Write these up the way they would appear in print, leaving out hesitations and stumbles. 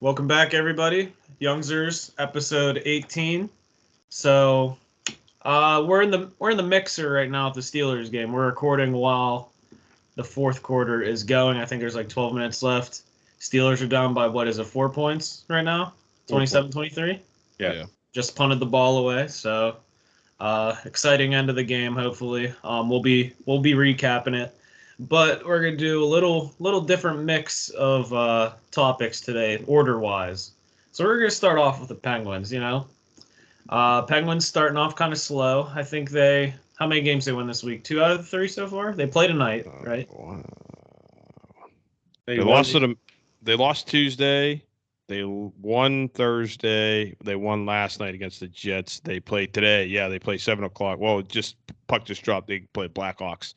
Welcome back, everybody. Youngzers, episode 18. So, we're in the mixer right now at the Steelers game. We're recording while the fourth quarter is going. I think there's like 12 minutes left. Steelers are down by what is it, 4 points right now? 27-23. Yeah. Yeah. Just punted the ball away. So, exciting end of the game. Hopefully, we'll be recapping it. But we're gonna do a little different mix of topics today, order wise. So we're gonna start off with the Penguins. Penguins starting off kind of slow. I think how many games they win this week? 2 out of 3 so far. They play tonight, right? Wow. They They won- lost to them. They lost Tuesday. They won Thursday. They won last night against the Jets. They played today. Yeah, they play 7 o'clock. Well, puck just dropped. They play Blackhawks.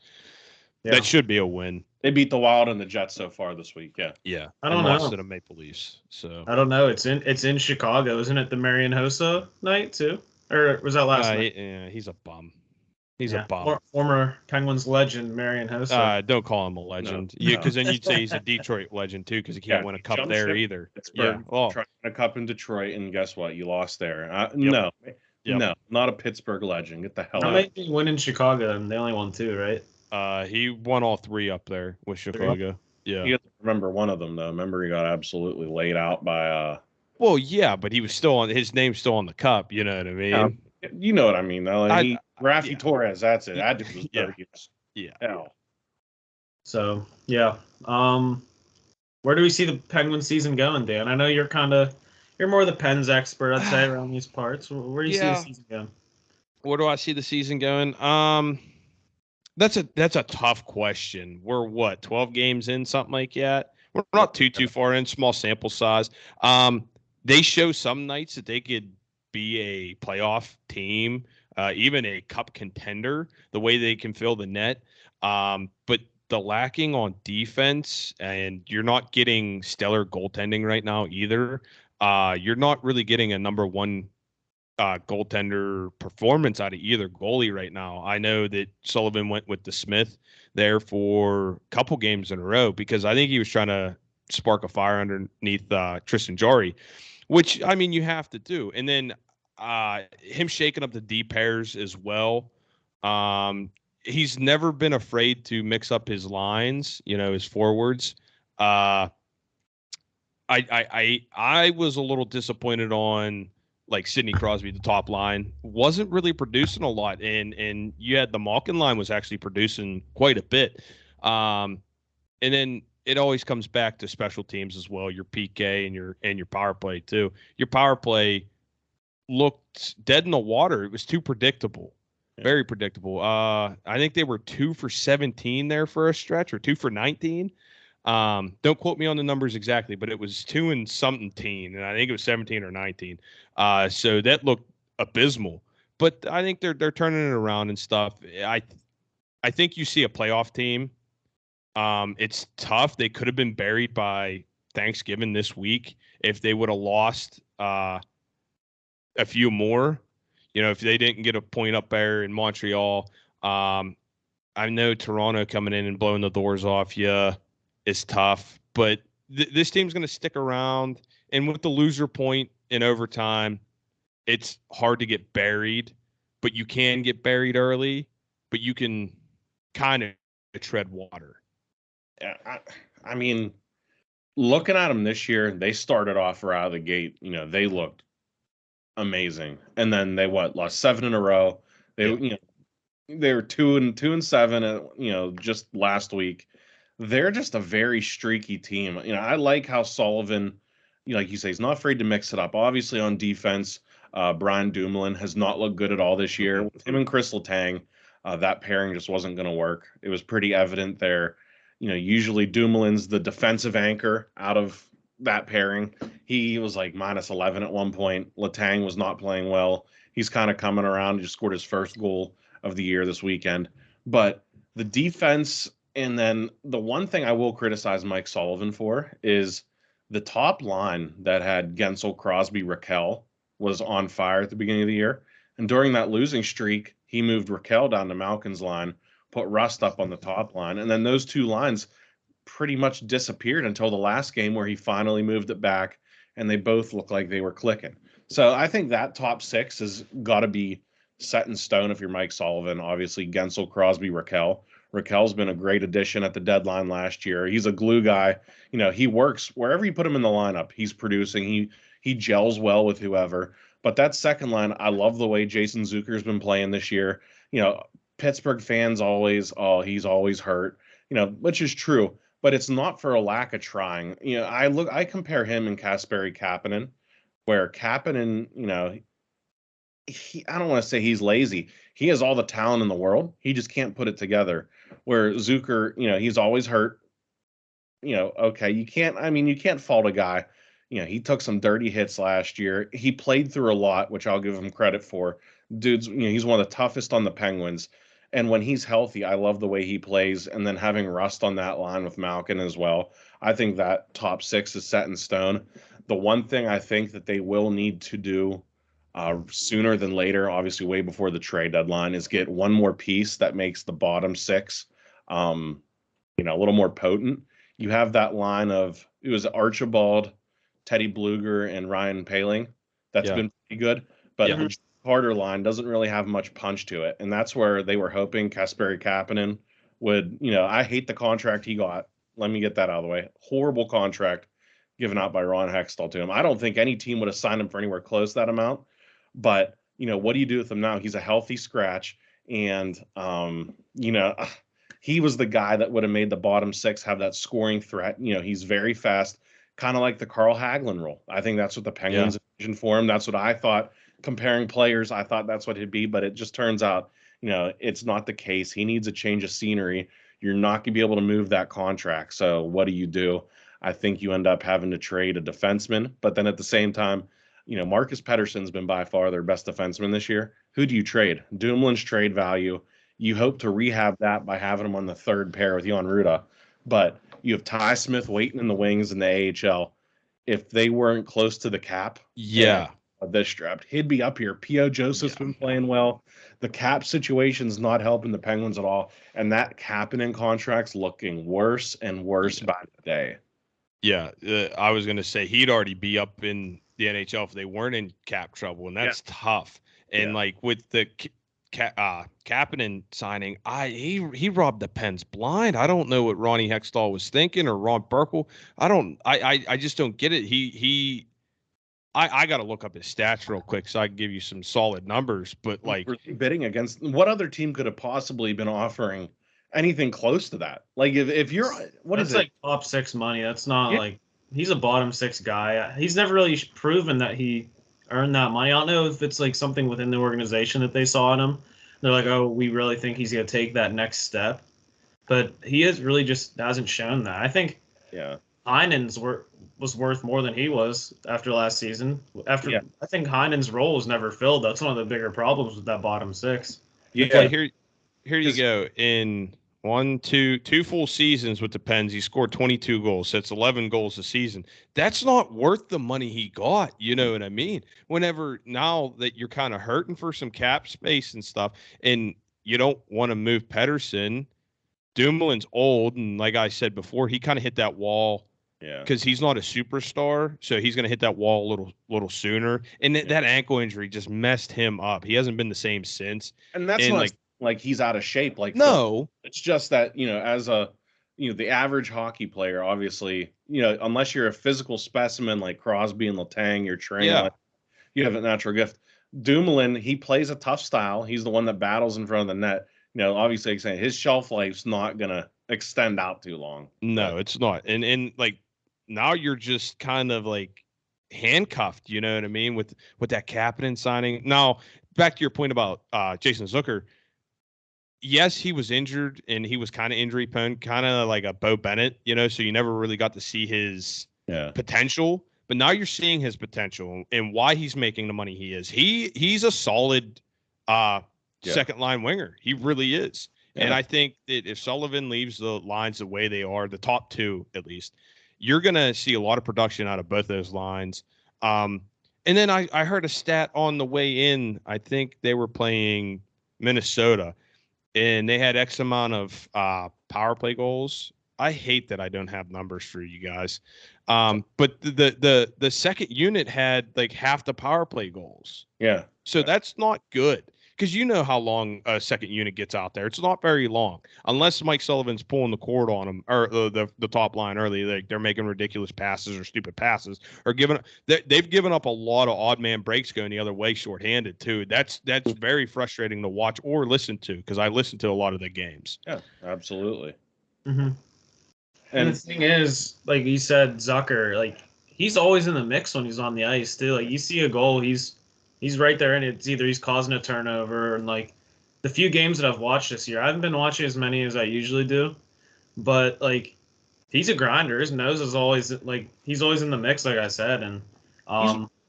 Yeah. That should be a win. They beat the Wild and the Jets so far this week. Yeah. Yeah, I don't and lost know. to the Maple Leafs. So I don't know. It's in Chicago, isn't it? The Marian Hossa night too, or was that last night? yeah, he's a bum. He's Yeah. a bum. Former Penguins legend Marian Hossa. Don't call him a legend. No. Yeah, because then you'd say he's a Detroit legend too, because he can't win a cup jumped there ship either. Pittsburgh, Yeah. Oh, trying a cup in Detroit, and guess what? You lost there. Yep. No, not a Pittsburgh legend. Get the hell How out. many did they win in Chicago? And they only won 2, right? he won all 3 up there with Chicago. Yeah. You have to remember one of them though. Remember he got absolutely laid out by. Well, yeah, but he was still on. His name's still on the cup. You know what I mean? You know what I mean though. And Rafi yeah. Torres. That's it. That dude was Yeah. 30 years. Yeah. Hell. So yeah. Where do we see the Penguin season going, Dan? I know you're more the Pens expert, I'd say, around these parts. Where do you see the season going? Where do I see the season going? That's a tough question. We're what, 12 games in, something like that. We're not too far in, small sample size. They show some nights that they could be a playoff team, even a cup contender, the way they can fill the net. But the lacking on defense, and you're not getting stellar goaltending right now either. You're not really getting a number one goaltender performance out of either goalie right now. I know that Sullivan went with the Smith there for a couple games in a row because I think he was trying to spark a fire underneath Tristan Jarry, which, I mean, you have to do. And then him shaking up the D pairs as well. He's never been afraid to mix up his lines, his forwards. I was a little disappointed on like Sidney Crosby, the top line, wasn't really producing a lot. And you had the Malkin line was actually producing quite a bit. And then it always comes back to special teams as well, your PK and your power play too. Your power play looked dead in the water. It was too predictable. Very predictable. I think they were 2 for 17 there for a stretch, or 2 for 19. Don't quote me on the numbers exactly, but it was 2 and something teen, and I think it was 17 or 19. So that looked abysmal. But I think they're turning it around and stuff. I think you see a playoff team. It's tough. They could have been buried by Thanksgiving this week if they would have lost a few more. If they didn't get a point up there in Montreal. I know Toronto coming in and blowing the doors off you is tough, but this team's going to stick around. And with the loser point in overtime, it's hard to get buried, but you can get buried early, but you can kind of tread water. Yeah, I mean, looking at them this year, they started off right out of the gate. They looked amazing, and then they lost 7 in a row. They they were 2 and 7. Just last week. They're just a very streaky team. I like how Sullivan, like you say, he's not afraid to mix it up. Obviously on defense, Brian Dumoulin has not looked good at all this year. With him and Chris Letang, that pairing just wasn't going to work. It was pretty evident there. Usually Dumoulin's the defensive anchor out of that pairing. He was like -11 at one point. Letang was not playing well. He's kind of coming around. He just scored his first goal of the year this weekend. But the defense, and then the one thing I will criticize Mike Sullivan for is the top line that had Gensel, Crosby, Raquel was on fire at the beginning of the year. And during that losing streak, he moved Raquel down to Malkin's line, put Rust up on the top line. And then those two lines pretty much disappeared until the last game where he finally moved it back and they both look like they were clicking. So I think that top 6 has got to be set in stone if you're Mike Sullivan. Obviously, Gensel, Crosby, Raquel. Raquel's been a great addition at the deadline last year. He's a glue guy. He works wherever you put him in the lineup. He's producing. He gels well with whoever. But that second line, I love the way Jason Zucker's been playing this year. Pittsburgh fans always, he's always hurt, which is true, but it's not for a lack of trying. I compare him and Kasperi Kapanen, where Kapanen, I don't want to say he's lazy. He has all the talent in the world. He just can't put it together. Where Zucker, he's always hurt. Okay, you can't fault a guy. He took some dirty hits last year. He played through a lot, which I'll give him credit for. Dude's, he's one of the toughest on the Penguins. And when he's healthy, I love the way he plays. And then having Rust on that line with Malkin as well, I think that top 6 is set in stone. The one thing I think that they will need to do sooner than later, obviously way before the trade deadline, is get one more piece that makes the bottom 6, a little more potent. You have that line of, it was Archibald, Teddy Bluger, and Ryan Poehling. That's been pretty good. But the Carter line doesn't really have much punch to it. And that's where they were hoping Kasperi Kapanen would, I hate the contract he got. Let me get that out of the way. Horrible contract given out by Ron Hextall to him. I don't think any team would have signed him for anywhere close to that amount. But, what do you do with him now? He's a healthy scratch. And, he was the guy that would have made the bottom 6 have that scoring threat. He's very fast, kind of like the Carl Hagelin role. I think that's what the Penguins envisioned for him. That's what I thought. Comparing players, I thought that's what he'd be, but it just turns out, it's not the case. He needs a change of scenery. You're not going to be able to move that contract. So what do? I think you end up having to trade a defenseman, but then at the same time, Marcus Pettersson's been by far their best defenseman this year. Who do you trade? Dumoulin's trade value. You hope to rehab that by having him on the third pair with Jan Ruda, but you have Ty Smith waiting in the wings in the AHL. If they weren't close to the cap, this draft, he'd be up here. P.O. Joseph's been playing well. The cap situation's not helping the Penguins at all, and that Kapanen contract's looking worse and worse by the day. Yeah, I was going to say he'd already be up in the NHL if they weren't in cap trouble, and that's tough. And like with the Kapanen signing, he robbed the Pens blind. I don't know what Ronnie Hextall was thinking, or Ron Burkle. I just don't get it. I got to look up his stats real quick so I can give you some solid numbers. But like, bidding against what other team could have possibly been offering anything close to that? Like if you're that's like top 6 money. That's not like he's a bottom 6 guy. He's never really proven that he earned that money. I don't know if it's like something within the organization that they saw in him. They're like, oh, we really think he's going to take that next step. But he hasn't shown that. I think Heinen's was worth more than he was after last season. I think Heinen's role was never filled. That's one of the bigger problems with that bottom 6. Yeah, here you go. In two full seasons with the Pens, he scored 22 goals. That's 11 goals a season. That's not worth the money he got. You know what I mean? Whenever now that you're kind of hurting for some cap space and stuff, and you don't want to move Pettersson, Dumoulin's old, and like I said before, he kind of hit that wall. Yeah, because he's not a superstar, so he's going to hit that wall a little sooner. And that ankle injury just messed him up. He hasn't been the same since. And that's not like he's out of shape. Like no, it's just that as a the average hockey player, obviously unless you're a physical specimen like Crosby and Letang, you're trained. You have a natural gift. Dumoulin, he plays a tough style. He's the one that battles in front of the net. Obviously, like saying his shelf life's not gonna extend out too long. No, it's not. And like. Now you're just kind of like handcuffed, you know what I mean, with that Kapanen signing. Now, back to your point about Jason Zucker. Yes, he was injured, and he was kind of injury prone, kind of like a Bo Bennett, so you never really got to see his potential. But now you're seeing his potential and why he's making the money he is. He's a solid second line winger. He really is. Yeah. And I think that if Sullivan leaves the lines the way they are, the top 2 at least, you're going to see a lot of production out of both those lines. And then I heard a stat on the way in. I think they were playing Minnesota, and they had X amount of power play goals I hate that I don't have numbers for you guys. But the second unit had like half the power play goals. Yeah. So that's not good because you know how long a second unit gets out there. It's not very long unless Mike Sullivan's pulling the cord on them or the top line early. Like they're making ridiculous passes or stupid passes or they've given up a lot of odd man breaks going the other way shorthanded too. That's very frustrating to watch or listen to because I listen to a lot of the games. Yeah, absolutely. Mm-hmm. And the thing is, like you said, Zucker, like he's always in the mix when he's on the ice too. Like you see a goal, he's right there, and it's either he's causing a turnover, and like the few games that I've watched this year, I haven't been watching as many as I usually do, but like he's a grinder. His nose is always like he's always in the mix, like I said, and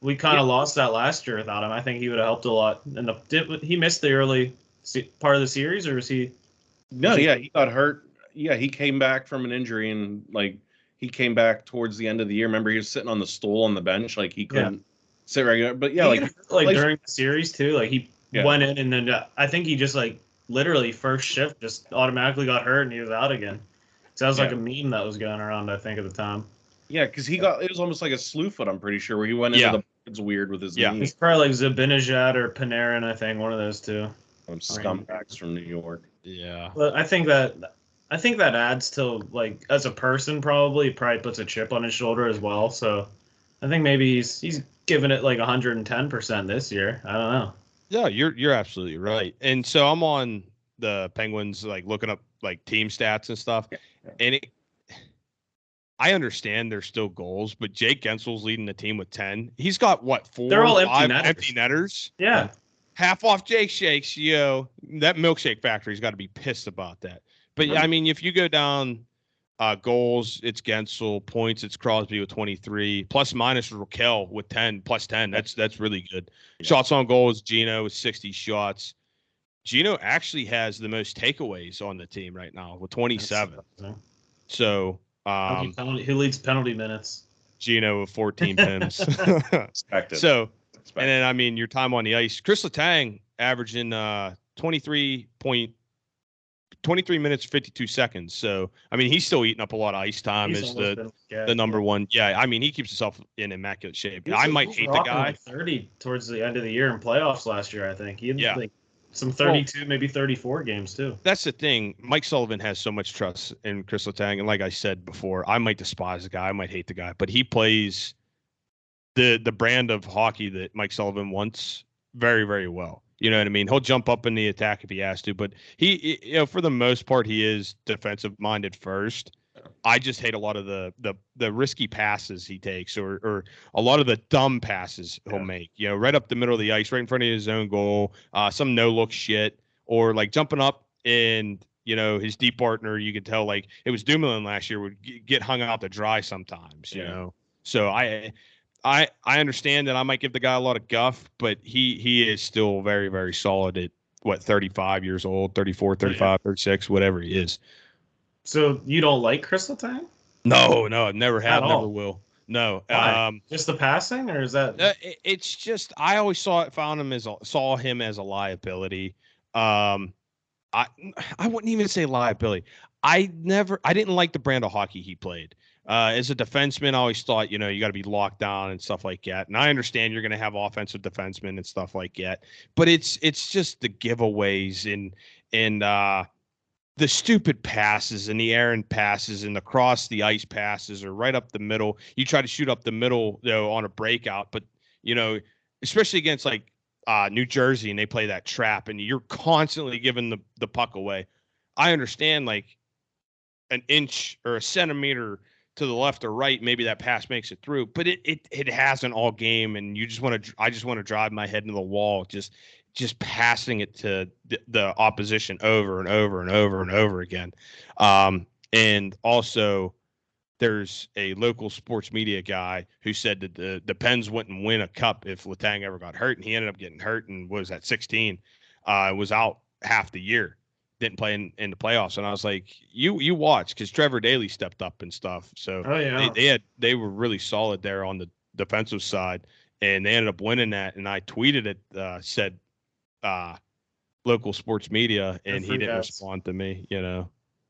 we kind of lost that last year without him. I think he would have helped a lot. And he missed the early part of the series, or was he? No, yeah, he got hurt. Yeah, he came back from an injury and like he came back towards the end of the year. Remember, he was sitting on the stool on the bench, like he couldn't sit regular. But yeah, like during the series too, like he went in and then I think he just like literally first shift just automatically got hurt and he was out again. Sounds like a meme that was going around, I think, at the time. Yeah, because it was almost like a slew foot, I'm pretty sure, where he went into the it's weird with his knee. He's probably like Zibanejad or Panarin, I think, one of those two. Scumbags from New York. Yeah. But I think that adds to, like, as a person, probably puts a chip on his shoulder as well. So I think maybe he's giving it like 110% this year. I don't know. Yeah, you're absolutely right. And so I'm on the Penguins, like looking up like team stats and stuff. And I understand there's still goals, but Jake Gensel's leading the team with 10. He's got what, 4? They're all empty netters. Yeah. Half off Jake Shakes, that milkshake factory's got to be pissed about that. But I mean, if you go down goals, it's Gensel. Points, it's Crosby with 23. Plus minus Raquel with 10, plus 10. That's really good. Yeah. Shots on goal is Gino with 60 shots. Gino actually has the most takeaways on the team right now with 27. So who leads penalty minutes? Gino with 14 pins. Expected. So, and then I mean your time on the ice. Chris Letang averaging 23 minutes 52 seconds. So I mean he's still eating up a lot of ice time. Is the number one? Yeah, I mean he keeps himself in immaculate shape. I might hate the guy. Like 30 towards the end of the year in playoffs last year. I think he had like some 32, maybe 34 games too. That's the thing. Mike Sullivan has so much trust in Chris Letang, and like I said before, I might despise the guy, I might hate the guy, but he plays the brand of hockey that Mike Sullivan wants very, very well. You know what I mean? He'll jump up in the attack if he has to, but he for the most part, he is defensive minded first. I just hate a lot of the risky passes he takes or a lot of the dumb passes he'll make, right up the middle of the ice, right in front of his own goal, some no look shit, or like jumping up and, his deep partner, you could tell like it was Dumoulin last year would get hung out to dry sometimes, you know? So I understand that I might give the guy a lot of guff, but he is still very, very solid at 35 years old, 34, 35, 36, whatever he is. So you don't like Chris Letang? No, never have, never will. No. Why? Just the passing, or is that? It's just I always saw him as a liability. I wouldn't even say liability. I didn't like the brand of hockey he played. As a defenseman, I always thought, you got to be locked down and stuff like that. And I understand you're going to have offensive defensemen and stuff like that, but it's just the giveaways and the stupid passes and the errant passes and the cross the ice passes or right up the middle. You try to shoot up the middle, on a breakout, but especially against like New Jersey and they play that trap and you're constantly giving the puck away. I understand like an inch or a centimeter to the left or right, maybe that pass makes it through, but it hasn't all game. And I just want to drive my head into the wall, just passing it to the opposition over and over and over and over again. And also there's a local sports media guy who said that the Pens wouldn't win a cup if Letang ever got hurt, and he ended up getting hurt and was at 16, was out half the year, didn't play in the playoffs. And I was like, you watch, because Trevor Daley stepped up and stuff. So they were really solid there on the defensive side, and they ended up winning that. And I tweeted it, said local sports media, and he didn't respond to me,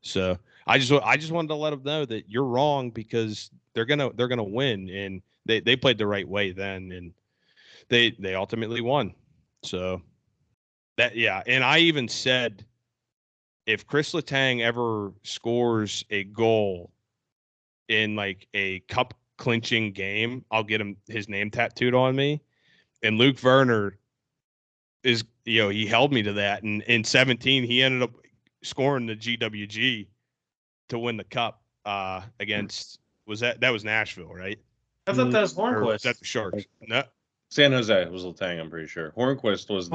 So I just wanted to let them know that you're wrong because they're gonna win, and they played the right way then, and they ultimately won. So and I even said if Chris Letang ever scores a goal in like a cup clinching game, I'll get his name tattooed on me. And Luke Werner is, he held me to that. And in 17, he ended up scoring the GWG to win the cup against, that was Nashville, right? I thought that was Or Hornquist. that's the Sharks. No. San Jose was Letang, I'm pretty sure. Hornquist was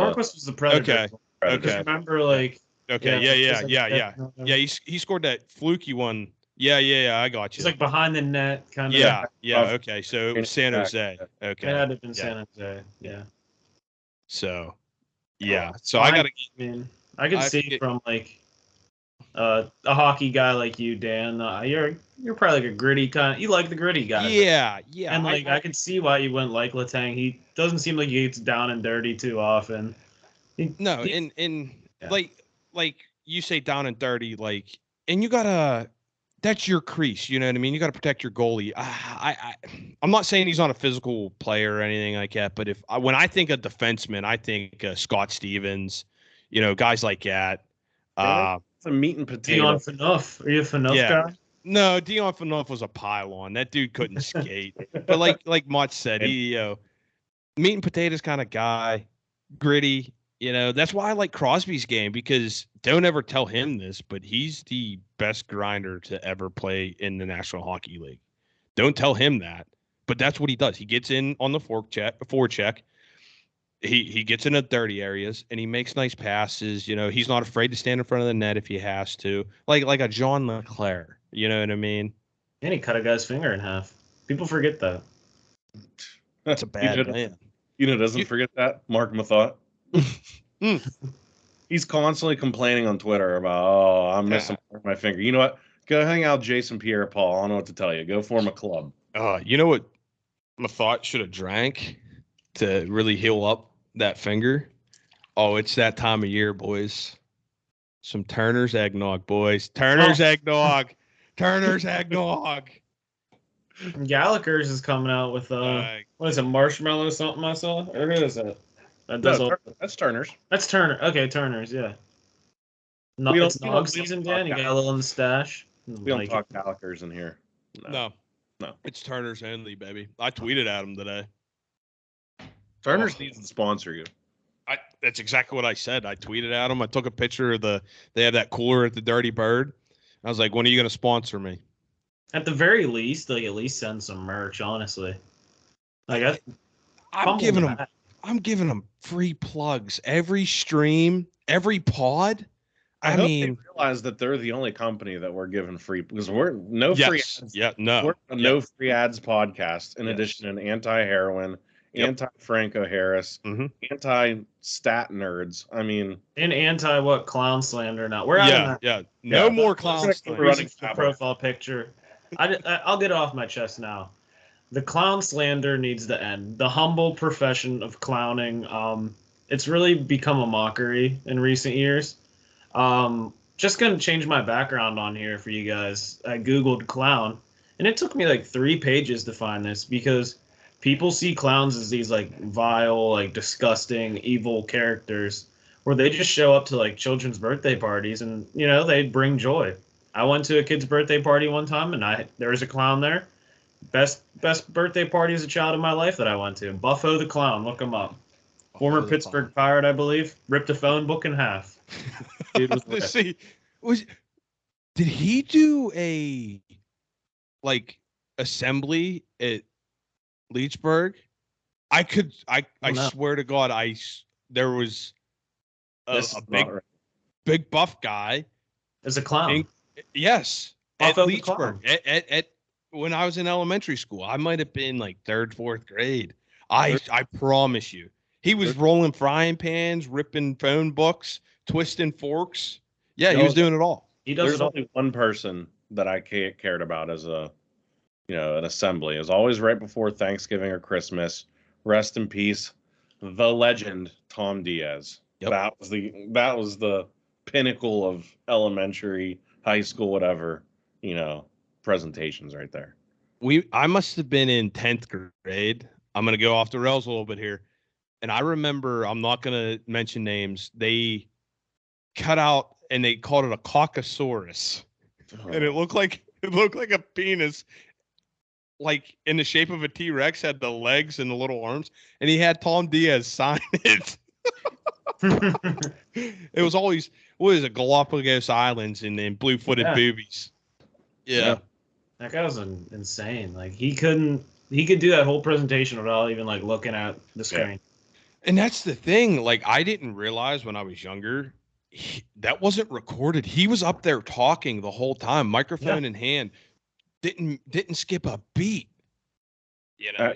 the Predator. Okay. Just remember, like, Okay. Yeah. He scored that fluky one. Yeah. I got you. It's like behind the net, kind of. Yeah. Okay. So it was San Jose. Okay. It had to have been San Jose. Yeah. So, yeah. So I got to. I mean, I could see from like a hockey guy like you, Dan. You're probably like a gritty kind. You like the gritty guy. Yeah. And like I could see why you wouldn't like Letang. He doesn't seem like he gets down and dirty too often. Like you say down and dirty, like, and you gotta. That's your crease, you know what I mean? You got to protect your goalie. I'm not saying he's not a physical player or anything like that, but when I think of defensemen, I think Scott Stevens, guys like that. It's a meat and potato. Dion Phaneuf. Are you a Phaneuf guy? No, Dion Phaneuf was a pylon. That dude couldn't skate. But like Much said, he meat and potatoes kind of guy, gritty. That's why I like Crosby's game, because don't ever tell him this, but he's the best grinder to ever play in the National Hockey League. Don't tell him that, but that's what he does. He gets in on the forecheck. He gets in the dirty areas and he makes nice passes. He's not afraid to stand in front of the net if he has to, like a John LeClaire. You know what I mean? And he cut a guy's finger in half. People forget that. That's a bad man. Doesn't forget that? Mark Mathot. He's constantly complaining on Twitter about, I'm missing my finger. You know what? Go hang out with Jason Pierre-Paul. I don't know what to tell you. Go form a club. You know what Mathot should have drank to really heal up that finger? Oh, it's that time of year, boys. Some Turner's eggnog, boys. Turner's eggnog. Turner's eggnog. Gallagher's is coming out with what is it, marshmallow something I saw? Or who is it? That's Turner's. That's Turner. Okay, Turner's, yeah. It's nog season, Dan. You got a little in the stash. We don't talk Gallagher's in here. No. It's Turner's only, baby. I tweeted at him today. Turner's needs to sponsor you. That's exactly what I said. I tweeted at him. I took a picture of they have that cooler at the Dirty Bird. I was like, when are you going to sponsor me? At the very least, like, at least send some merch, honestly. Like, I'm giving them free plugs. Every stream, every pod. I hope they realize that they're the only company that we're giving free, because we're free ads. Yeah, no. We're a no free ads podcast, in addition to an anti-heroin, anti-Franco Harris, anti-stat nerds. I mean, and anti clown slander now. We're out of that. No more clown slander. Running the profile picture. I'll get it off my chest now. The clown slander needs to end. The humble profession of clowning, it's really become a mockery in recent years. Just gonna change my background on here for you guys. I Googled clown, and it took me like 3 pages to find this, because people see clowns as these like vile, like disgusting, evil characters where they just show up to like children's birthday parties and, they bring joy. I went to a kid's birthday party one time and there was a clown there. Best birthday party as a child of my life that I went to. Buffo the Clown, look him up. Former Pittsburgh Pirate, I believe. Ripped a phone book in half. Dude was did he do a assembly at Leechburg? I swear to God, there was a big buff guy as a clown. Yes, at Leechburg. At when I was in elementary school, I might have been like 3rd, 4th grade. I promise you, he was rolling frying pans, ripping phone books, twisting forks. Yeah, he was doing it all. There's only one person that I cared about as an assembly. It was always right before Thanksgiving or Christmas. Rest in peace, the legend Tom Diaz. Yep. That was the pinnacle of elementary high school, whatever, presentations right there. I must have been in 10th grade. I'm going to go off the rails a little bit here. And I remember, I'm not going to mention names. They cut out and they called it a caucasaurus. And it looked like a penis, like in the shape of a T-Rex, had the legs and the little arms, and he had Tom Diaz sign it. It was always, what is it, Galapagos Islands and blue-footed boobies. Yeah. That guy was insane. Like he could do that whole presentation without even like looking at the screen. And that's the thing. Like I didn't realize when I was younger, that wasn't recorded. He was up there talking the whole time, microphone in hand, didn't skip a beat. A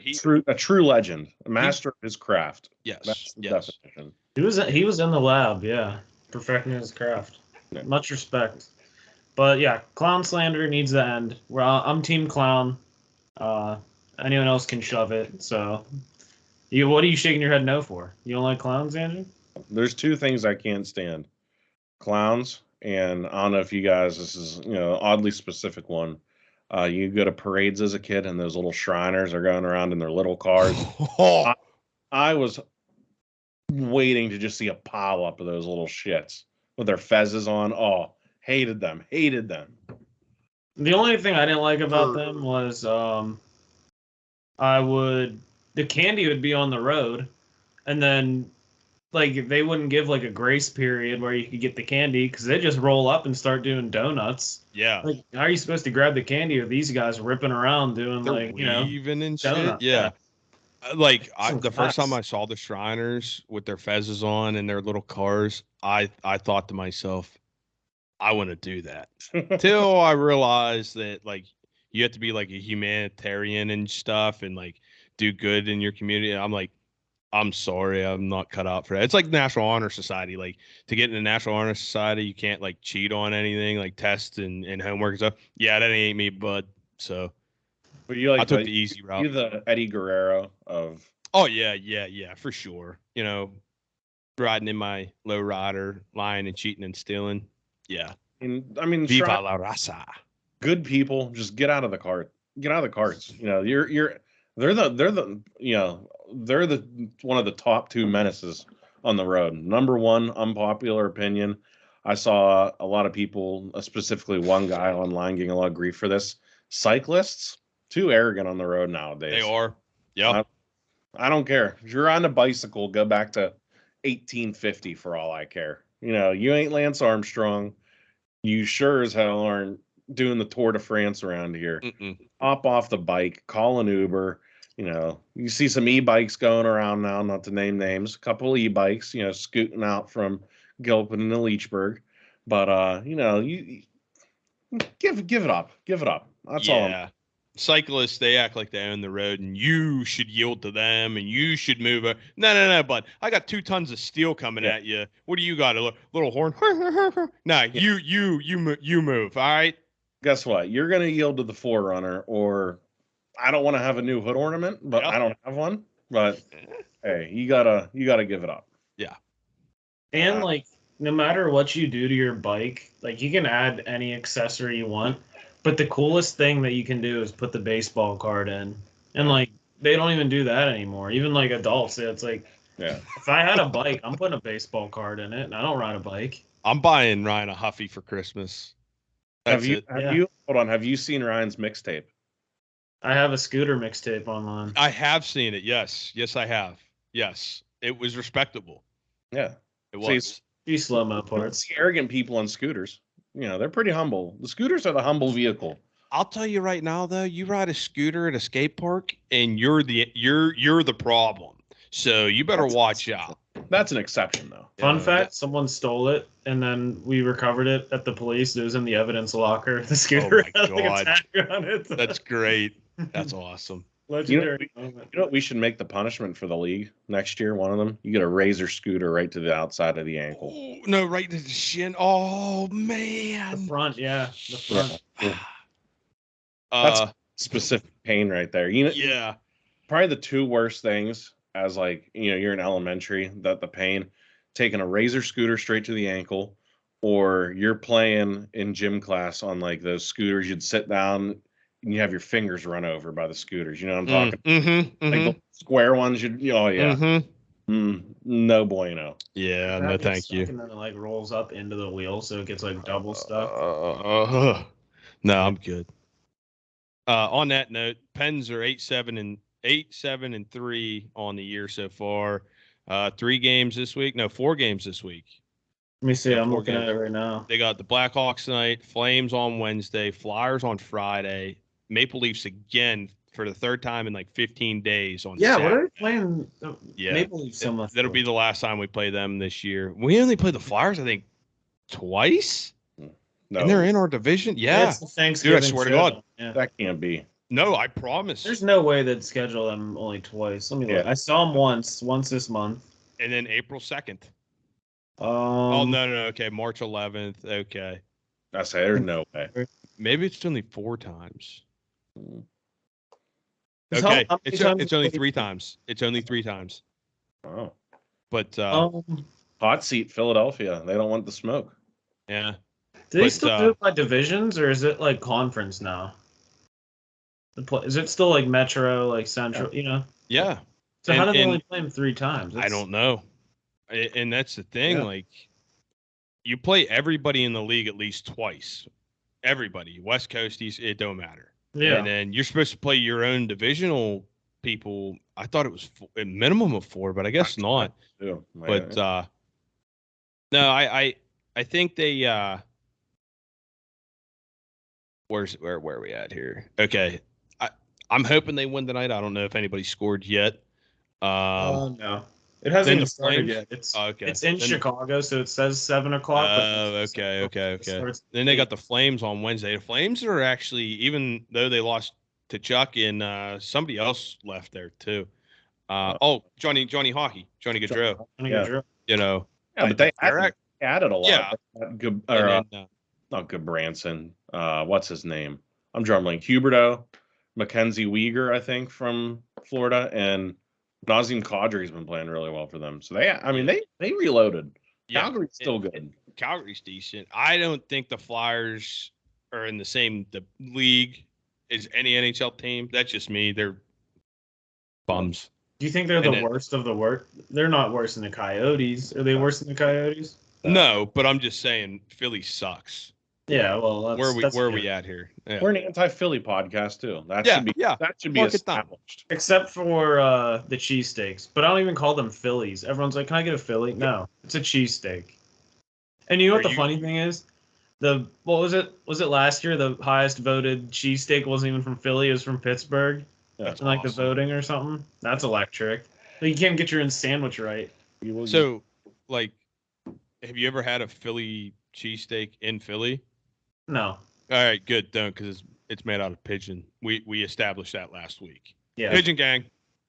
true legend, a master of his craft. Yes, that's the definition. He was in the lab, perfecting his craft. Yeah. Much respect. But yeah, clown slander needs to end. I'm team clown. Anyone else can shove it. So, what are you shaking your head no for? You don't like clowns, Andrew? There's two things I can't stand: clowns, and I don't know if you guys. This is oddly specific one. You go to parades as a kid, and those little Shriners are going around in their little cars. I was waiting to just see a pile up of those little shits with their fezzes on. Oh. Hated them. The only thing I didn't like about them was the candy would be on the road, and then like they wouldn't give like a grace period where you could get the candy because they just roll up and start doing donuts. Yeah. Like how are you supposed to grab the candy with these guys ripping around doing weaving and donuts? Shit? Yeah. Like the first time I saw the Shriners with their fezzes on and their little cars, I thought to myself, I want to do that. Till I realized that like you have to be like a humanitarian and stuff and like do good in your community. I'm like, I'm sorry, I'm not cut out for that. It's like National Honor Society. Like to get in the National Honor Society, you can't like cheat on anything, like tests and homework and stuff. Yeah, that ain't me, bud. So but you like I took the easy route. You're the Eddie Guerrero of. Oh yeah, for sure. Riding in my low rider, lying and cheating and stealing. Yeah. I mean, Viva la raza. Good people, just get out of the cart. Get out of the carts. They're the one of the top two menaces on the road. Number one, unpopular opinion. I saw a lot of people, specifically one guy online, getting a lot of grief for this. Cyclists, too arrogant on the road nowadays. They are. Yeah. I don't care. If you're on a bicycle, go back to 1850 for all I care. You ain't Lance Armstrong. You sure as hell aren't doing the Tour de France around here. Hop off the bike, call an Uber. You see some e-bikes going around now, not to name names. A couple of e-bikes, scooting out from Gilpin to Leechburg. But you give it up. Give it up. That's all. Yeah. Cyclists, they act like they own the road and you should yield to them and you should move. No, bud. I got 2 tons of steel coming at you. What do you got? A little horn? Nah, you move. All right. Guess what? You're going to yield to the Forerunner, or I don't want to have a new hood ornament, but I don't have one. But hey, you gotta give it up. Yeah. And like, no matter what you do to your bike, like you can add any accessory you want. But the coolest thing that you can do is put the baseball card in. And, like, they don't even do that anymore. Even, like, adults. It's like, if I had a bike, I'm putting a baseball card in it, and I don't ride a bike. I'm buying Ryan a Huffy for Christmas. Have you seen Ryan's mixtape? I have a scooter mixtape online. I have seen it, yes. Yes, I have. Yes. It was respectable. Yeah. It was. A few slow-mo parts. The arrogant people on scooters. They're pretty humble. The scooters are the humble vehicle. I'll tell you right now, though, you ride a scooter at a skate park, and you're the problem. So you better watch out. That's an exception, though. Fun fact: someone stole it, and then we recovered it at the police. It was in the evidence locker. The scooter had like a tag on it. That's great. That's awesome. Legendary. You know what we should make the punishment for the league next year? One of them, you get a razor scooter right to the outside of the ankle. Oh, no, right to the shin. Oh man, the front, the front. Yeah. That's specific pain right there. Yeah. Probably the 2 worst things as like you're in elementary. The pain, taking a razor scooter straight to the ankle, or you're playing in gym class on like those scooters, you'd sit down and you have your fingers run over by the scooters. You know what I'm talking? Like the square ones. Oh yeah. No bueno. Yeah, That no, gets thank stuck you. And then it like rolls up into the wheel, so it gets like double stuck. No, I'm good. On that note, Pens are 8-7-3 on the year so far. 3 games this week. No, 4 games this week. Let me see. Yeah, I'm 4 looking games. at it right now. They got the Blackhawks tonight, Flames on Wednesday, Flyers on Friday, Maple Leafs again for the 3rd time in like 15 days on Yeah, Saturday. what are they playing? Yeah, Maple Leafs so much. That'll be the last time we play them this year. We only played the Flyers, I think, twice. No, And they're in our division. Yeah, It's the Thanksgiving. dude, I swear to schedule. God, Yeah. that can't be. no, I promise. There's no way they'd schedule them only twice. Let me look. Yeah. I saw them once this month. And then April 2nd. Oh no. Okay, March 11th. Okay, I say there's no way. maybe it's only 4 times. How Okay, many it's times only they- 3 times. It's only 3 times. Oh, But hot seat Philadelphia. They don't want the smoke. yeah, do they but, still do it by divisions, or is it like conference now? Is it still like Metro, like Central? You know. yeah. So how And- do they and only play them 3 times? I don't know. And that's the thing. Yeah. Like, you play everybody in the league at least twice. Everybody, West Coast, East, it don't matter. Yeah. And then you're supposed to play your own divisional people. I thought it was a minimum of 4, but I guess not. Yeah. But no, I think they where are we at here? Okay. I'm hoping they win tonight. I don't know if anybody scored yet. No. It hasn't then even the started Flames- yet. It's okay. it's in Then- Chicago, so it says 7:00. Oh, okay. Then they got the Flames on Wednesday. The Flames are actually, even though they lost to Chuck and somebody else left there too. Johnny Hockey, Johnny Gaudreau. Yeah. You know, Yeah, but they they're added a lot. Yeah. Good, and then, not good Branson. What's his name? I'm drawing Huberto, Mackenzie Weegar, I think, from Florida, and Nazem Kadri's been playing really well for them. So they reloaded. yeah, Calgary's still good. Calgary's decent. I don't think the Flyers are in the same league as any NHL team. That's just me. They're bums. Do you think they're the worst of the worst? They're not worse than the Coyotes. Are they worse than the Coyotes? No, but I'm just saying Philly sucks. Yeah, well, Where are we at here? Yeah. We're an anti-Philly podcast too. That should be Fuck it down. established. Except for the cheesesteaks. But I don't even call them Phillies. Everyone's like, can I get a Philly? No, it's a cheesesteak. And you know what the funny thing is? What was it? Was it last year? The highest voted cheesesteak wasn't even from Philly. It was from Pittsburgh. Yeah, in like the voting or something. That's electric. But you can't get your own sandwich right. So, like, have you ever had a Philly cheesesteak in Philly? No. All right, good. Don't, because it's made out of pigeon. We established that last week. Yeah. Pigeon gang.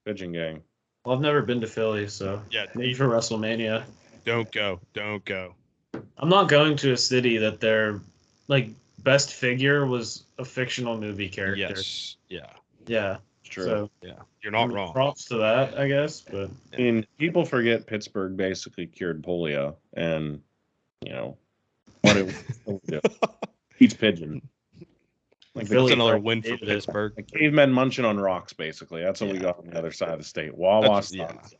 Pigeon gang. Well, I've never been to Philly, so Yeah. maybe for WrestleMania. Don't go. I'm not going to a city that their like best figure was a fictional movie character. Yes. Yeah. Yeah. True. So Yeah. You're not wrong. props to that, I guess. But I mean, people forget Pittsburgh basically cured polio, and what do we do? Eats pigeon. Like Philly that's another probably win for hated it. Pittsburgh. Like cavemen munching on rocks, basically. That's what we got on the other side of the state. Wawa That's- stuff. Yeah,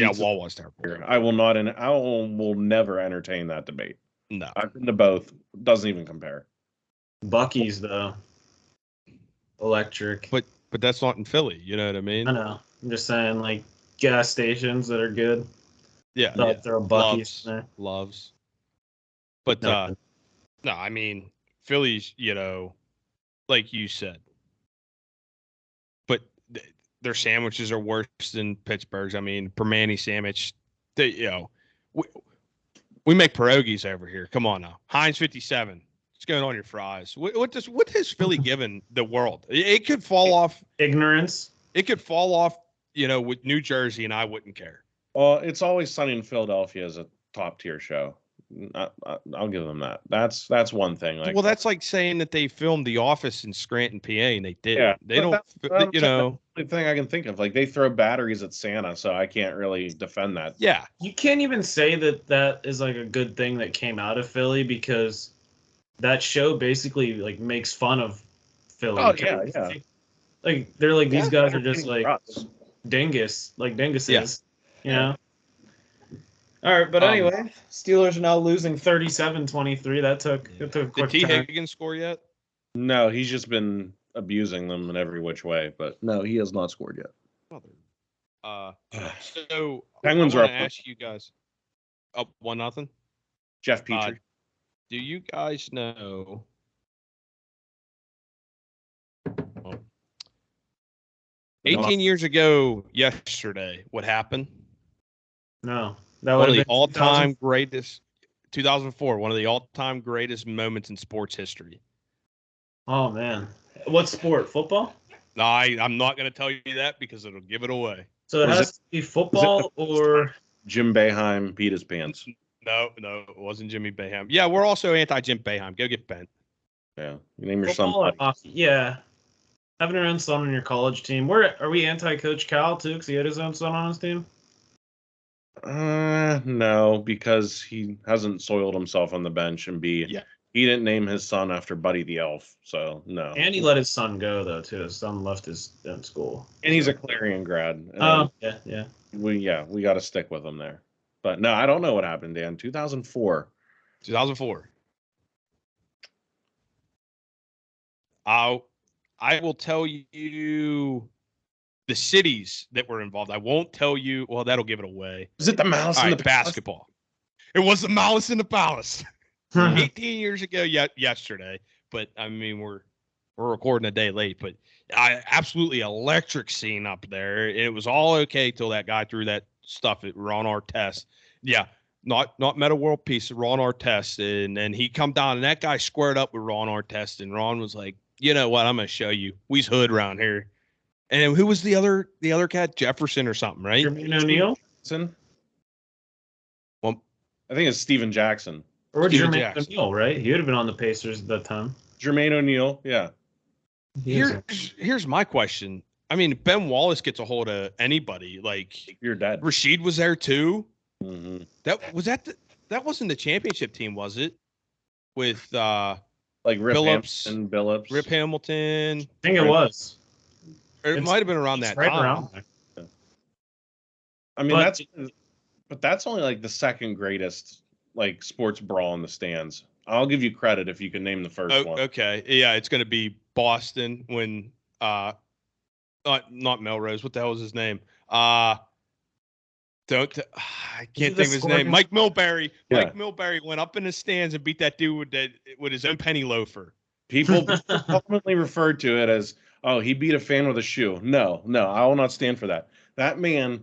Sheets of Wawa's terrible. beer. I will never entertain that debate. No. I've been to both. Doesn't even compare. Bucky's though. Electric. But that's not in Philly. You know what I mean? I know. I'm just saying, like gas stations that are good. Yeah. But there are Bucky's in there. Loves. But No. no, I mean Philly's, like you said. But their sandwiches are worse than Pittsburgh's. I mean, Permane sandwich. We make pierogies over here. Come on now, Heinz 57. What's going on your fries? What has Philly given the world? It could fall off. Ignorance. It could fall off. With New Jersey, and I wouldn't care. Well, It's Always Sunny in Philadelphia is a top tier show. I'll give them that. That's one thing. Like, well, that's like saying that they filmed The Office in Scranton, PA, and they didn't. Yeah, They don't, that's you know. the thing I can think of. Like, they throw batteries at Santa, so I can't really defend that. Yeah. You can't even say that is like a good thing that came out of Philly, because that show basically like makes fun of Philly. Oh yeah, yeah. Like they're like, these guys are just like dingus. dinguses, you know. All right, but anyway, Steelers are now losing 37-23. That took a quick Did T. turn. Higgins score yet? No, he's just been abusing them in every which way. But no, he has not scored yet. So Penguins I are want to up ask you guys up 1-0. Jeff Petrie. Do you guys know? 18 years ago yesterday, what happened? No, that One of would the have been all-time greatest, 2004, one of the all-time greatest moments in sports history. Oh man, what sport? Football? No, I'm not going to tell you that because it'll give it away. So it has to be football or Jim Boeheim beat his pants. No, it wasn't Jimmy Boeheim. Yeah, we're also anti-Jim Boeheim. Go get Ben. Yeah, you name your son. football or hockey? Yeah, having your own son on your college team. Are we anti-Coach Cal too? Because he had his own son on his team. No, because he hasn't soiled himself on the bench, and he didn't name his son after Buddy the Elf, so no. And he let his son go though too. His son left his school. And he's a Clarion grad. Yeah. We got to stick with him there. But no, I don't know what happened, Dan. 2004. 2004. I will tell you the cities that were involved. I won't tell you. Well, that'll give it away. Is it the Malice in the basketball? It was the Malice in the Palace. 18 years ago yesterday. But I mean, we're recording a day late. But absolutely electric scene up there. It was all okay till that guy threw that stuff at Ron Artest. Yeah. Not Meta World Peace, Ron Artest. And he come down, and that guy squared up with Ron Artest, and Ron was like, you know what? I'm going to show you. We's hood around here. And who was the other cat? Jefferson or something, right? Jermaine O'Neal? Well, I think it's Steven Jackson. Or Jermaine O'Neal, right? He would have been on the Pacers at that time. Jermaine O'Neal, yeah. Here's my question. I mean, Ben Wallace gets a hold of anybody. Like, you're dead. Rasheed was there too. Mm-hmm. That wasn't the championship team, was it? With like Rip Billups. Rip Hamilton. I think it was. It might have been around that right time. Around there. I mean, that's only like the second greatest like sports brawl in the stands. I'll give you credit if you can name the first one. Okay, yeah, it's going to be Boston when not Melrose. What the hell was his name? I can't think of his name. Mike Milbury. Yeah. Mike Milbury went up in the stands and beat that dude with his own penny loafer. People ultimately referred to it as, oh, he beat a fan with a shoe. No, I will not stand for that. That man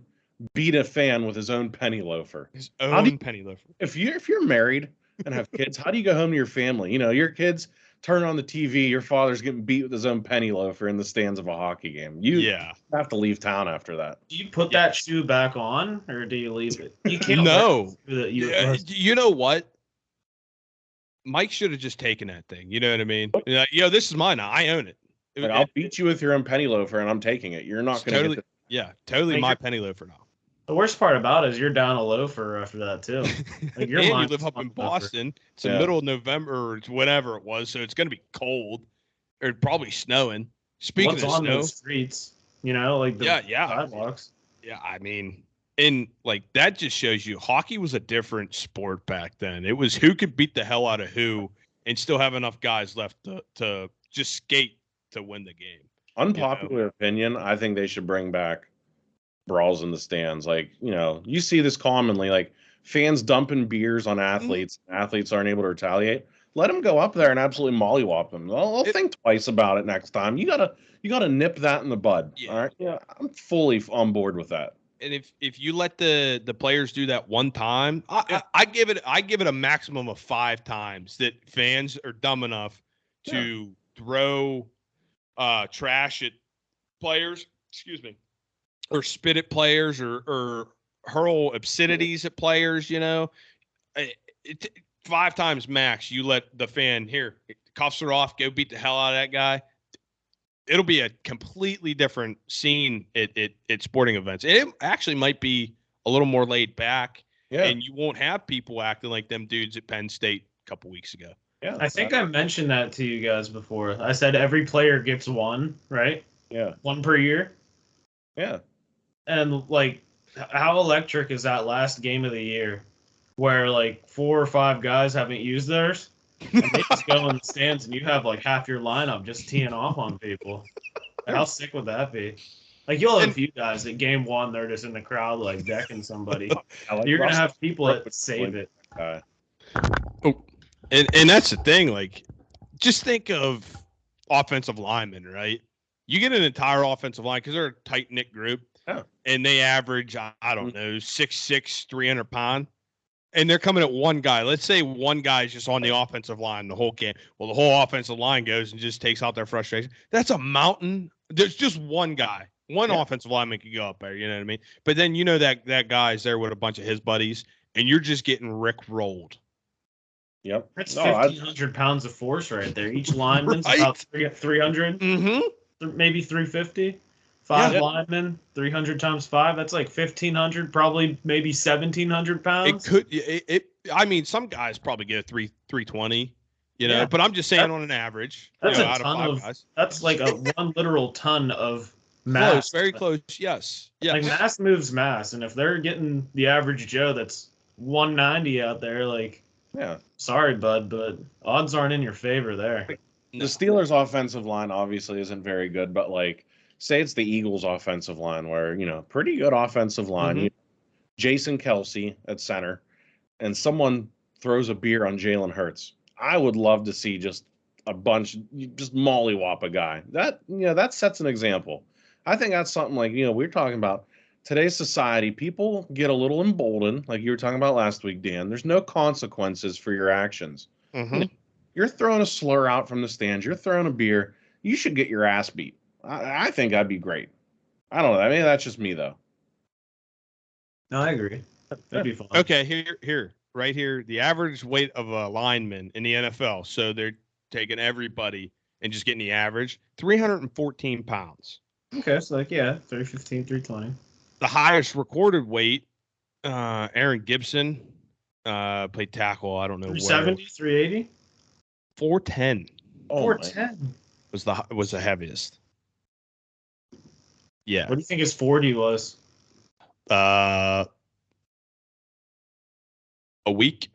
beat a fan with his own penny loafer. His own penny loafer. If you're married and have kids, how do you go home to your family? You know, your kids turn on the TV, your father's getting beat with his own penny loafer in the stands of a hockey game. You have to leave town after that. Do you put that shoe back on, or do you leave it? You can't. No. You know what? Mike should have just taken that thing. You know what I mean? This is mine now. I own it. Like, I'll beat you with your own penny loafer, and I'm taking it. You're not going to get the... totally my penny loafer now. The worst part about it is you're down a loafer after that, too. Like, and you live up in Boston. It's the middle of November or whatever it was, so it's going to be cold or probably snowing. Speaking of on snow, the streets, like the sidewalks. Yeah, I mean, and like that just shows you hockey was a different sport back then. It was who could beat the hell out of who and still have enough guys left to just skate to win the game. Unpopular opinion, I think they should bring back brawls in the stands. Like, you see this commonly, like fans dumping beers on athletes. Athletes aren't able to retaliate. Let them go up there and absolutely mollywop them. I'll think twice about it next time. You gotta nip that in the bud. Yeah. All right. Yeah, I'm fully on board with that. And if you let the players do that one time, I give it a maximum of 5 times that fans are dumb enough to throw trash at players. Excuse me. Or spit at players or hurl obscenities at players, 5 times max, you let the fan here, cuffs are off, go beat the hell out of that guy. It'll be a completely different scene at sporting events. It actually might be a little more laid back, and you won't have people acting like them dudes at Penn State a couple weeks ago. Yeah, I think I mentioned that to you guys before. I said every player gets one, right? Yeah. One per year. Yeah. And, like, how electric is that last game of the year where, like, 4 or 5 guys haven't used theirs? And they just go in the stands and you have, like, half your lineup just teeing off on people. How sick would that be? Like, you'll have a few guys at game 1, they're just in the crowd, like, decking somebody. You're going to have people that save it. And that's the thing. Like, just think of offensive linemen, right? You get an entire offensive line because they're a tight-knit group, and they average, I don't know, 6'6", 300 pounds, and they're coming at one guy. Let's say one guy's just on the offensive line the whole game. Well, the whole offensive line goes and just takes out their frustration. That's a mountain. There's just one guy. One offensive lineman could go up there, you know what I mean? But then you know that guy's there with a bunch of his buddies, and you're just getting rick-rolled. Yep. That's 1,500 pounds of force right there. Each lineman's about 300, maybe 350. 5 linemen, 300 times 5. That's like 1,500, probably maybe 1,700 pounds. I mean, some guys probably get a 320, you know. But I'm just saying on an average. That's a ton of guys. That's like one literal ton of mass. Close, very close. Yes. Like mass moves mass, and if they're getting the average Joe that's 190 out there, like. Yeah. Sorry, bud, but odds aren't in your favor there. The Steelers' offensive line obviously isn't very good, but, like, say it's the Eagles' offensive line where, pretty good offensive line. Jason Kelsey at center, and someone throws a beer on Jalen Hurts. I would love to see just a bunch, just mollywop a guy. That sets an example. I think that's something like, we're talking about today's society, people get a little emboldened, like you were talking about last week, Dan. There's no consequences for your actions. You're throwing a slur out from the stands. You're throwing a beer. You should get your ass beat. I think that'd be great. I don't know. I mean, that's just me, though. No, I agree. That'd be fun. Okay, right here, the average weight of a lineman in the NFL. So they're taking everybody and just getting the average, 314 pounds. Okay, so 315, 320. The highest recorded weight, Aaron Gibson, played tackle. I don't know 370, 380, 410. 410 was the heaviest. Yeah. What do you think his 40 was? A week.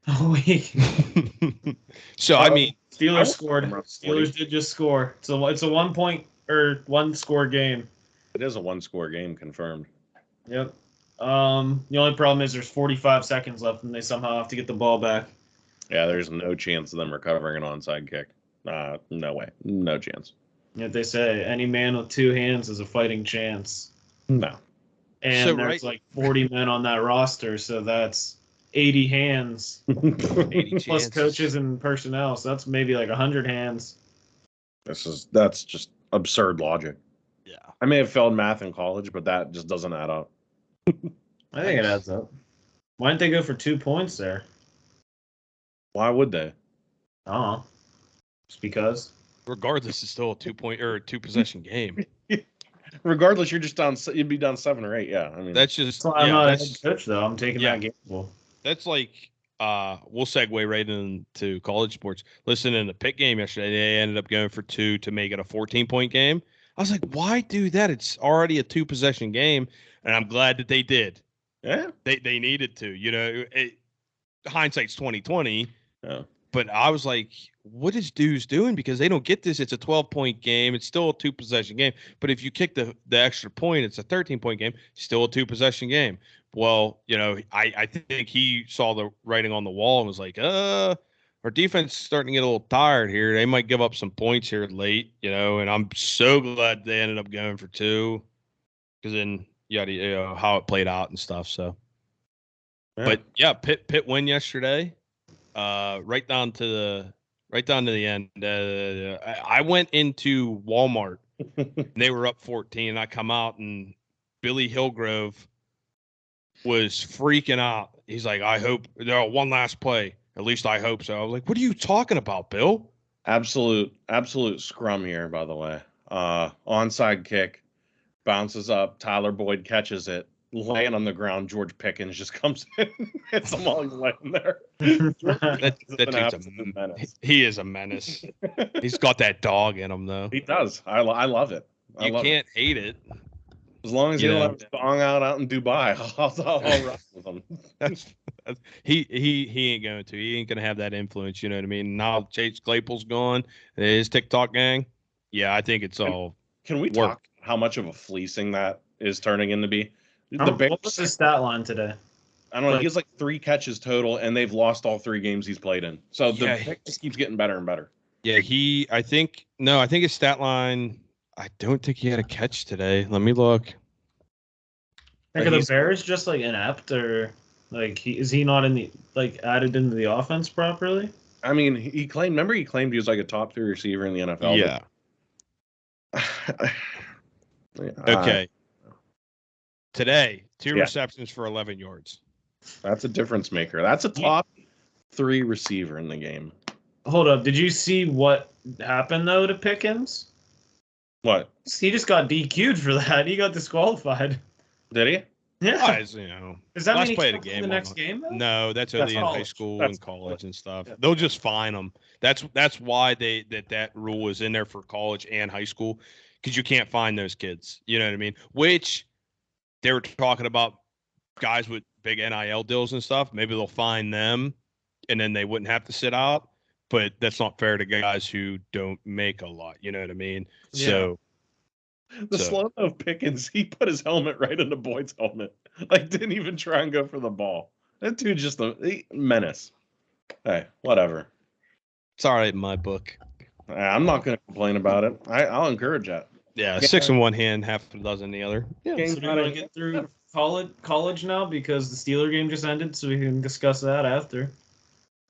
A week. So I mean, Steelers scored. Steelers did just score. So it's a 1 point or 1 score game. It is a 1 score game, confirmed. Yep. The only problem is there's 45 seconds left, and they somehow have to get the ball back. Yeah, there's no chance of them recovering an onside kick. No way. No chance. Yet they say any man with 2 hands has a fighting chance. No. And there's like 40 men on that roster, so that's 80 hands. 80 plus coaches and personnel, so that's maybe like 100 hands. That's just absurd logic. Yeah. I may have failed math in college, but that just doesn't add up. I think it adds up. Why didn't they go for 2 points there? Why would they? I don't know. Just because. Regardless, it's still a 2-point or a 2-possession game. Regardless, you're just down. You'd be down 7 or 8. Yeah, I mean that's just. I'm not a head coach though. I'm taking that gamble. That's like we'll segue right into college sports. Listen, in the Pitt game yesterday, they ended up going for 2 to make it a 14-point game. I was like, why do that? It's already a 2-possession game, and I'm glad that they did. Yeah, they needed to. Hindsight's 20/20. Yeah. But I was like, what is Deuce doing? Because they don't get this. It's a 12-point game. It's still a 2-possession game. But if you kick the extra point, it's a 13-point game. Still a 2-possession game. Well, I think he saw the writing on the wall and was like, our defense is starting to get a little tired here. They might give up some points here late, and I'm so glad they ended up going for 2 because then how it played out and stuff. So, But yeah, Pitt win yesterday. Right down to the end. I went into Walmart and they were up 14 and I come out and Billy Hillgrove was freaking out. he's like, I hope one last play. At least I hope so. I was like, what are you talking about, Bill? Absolute scrum here, by the way. Onside kick, bounces up. Tyler Boyd catches it, laying on the ground. George Pickens just comes in, hits him while he's laying there. That dude's absolute menace. He is a menace. He's got that dog in him, though. He does. I love it. You can't hate it. As long as he don't have his bong out in Dubai, I'll rock with him. He ain't going to. He ain't going to have that influence. You know what I mean? Now Chase Claypool's gone. His TikTok gang. Yeah, I think it's all. Can we talk how much of a fleecing that is turning into be? What was his stat line today? I don't know. He has like 3 catches total, and they've lost all 3 games he's played in. So the pick just keeps getting better and better. Yeah, I think his stat line. I don't think he had a catch today. Let me look. Are the Bears just like inept, or like is he not added into the offense properly? I mean, he claimed he was like a top 3 receiver in the NFL. Yeah. Okay. Today, 2 receptions for 11 yards. That's a difference maker. That's a top 3 receiver in the game. Hold up. Did you see what happened though to Pickens? What? He just got DQ'd for that. He got disqualified. Did he? Yeah. Does that mean he play the game? The next game? Though? No, that's only in high school and college and stuff. Yeah. They'll just fine them. That's why that rule is in there for college and high school, because you can't fine those kids. You know what I mean? Which they were talking about guys with big NIL deals and stuff. Maybe they'll fine them, and then they wouldn't have to sit out. But that's not fair to guys who don't make a lot. You know what I mean? Yeah. So the slow of Pickens, he put his helmet right into Boyd's helmet. Like, didn't even try and go for the ball. That dude's just a menace. Hey, whatever. It's all right in my book. I'm not going to complain about it. I'll encourage that. Yeah, 6 in one hand, half a dozen in the other. Yeah. So do you want to get through college now, because the Steeler game just ended, so we can discuss that after.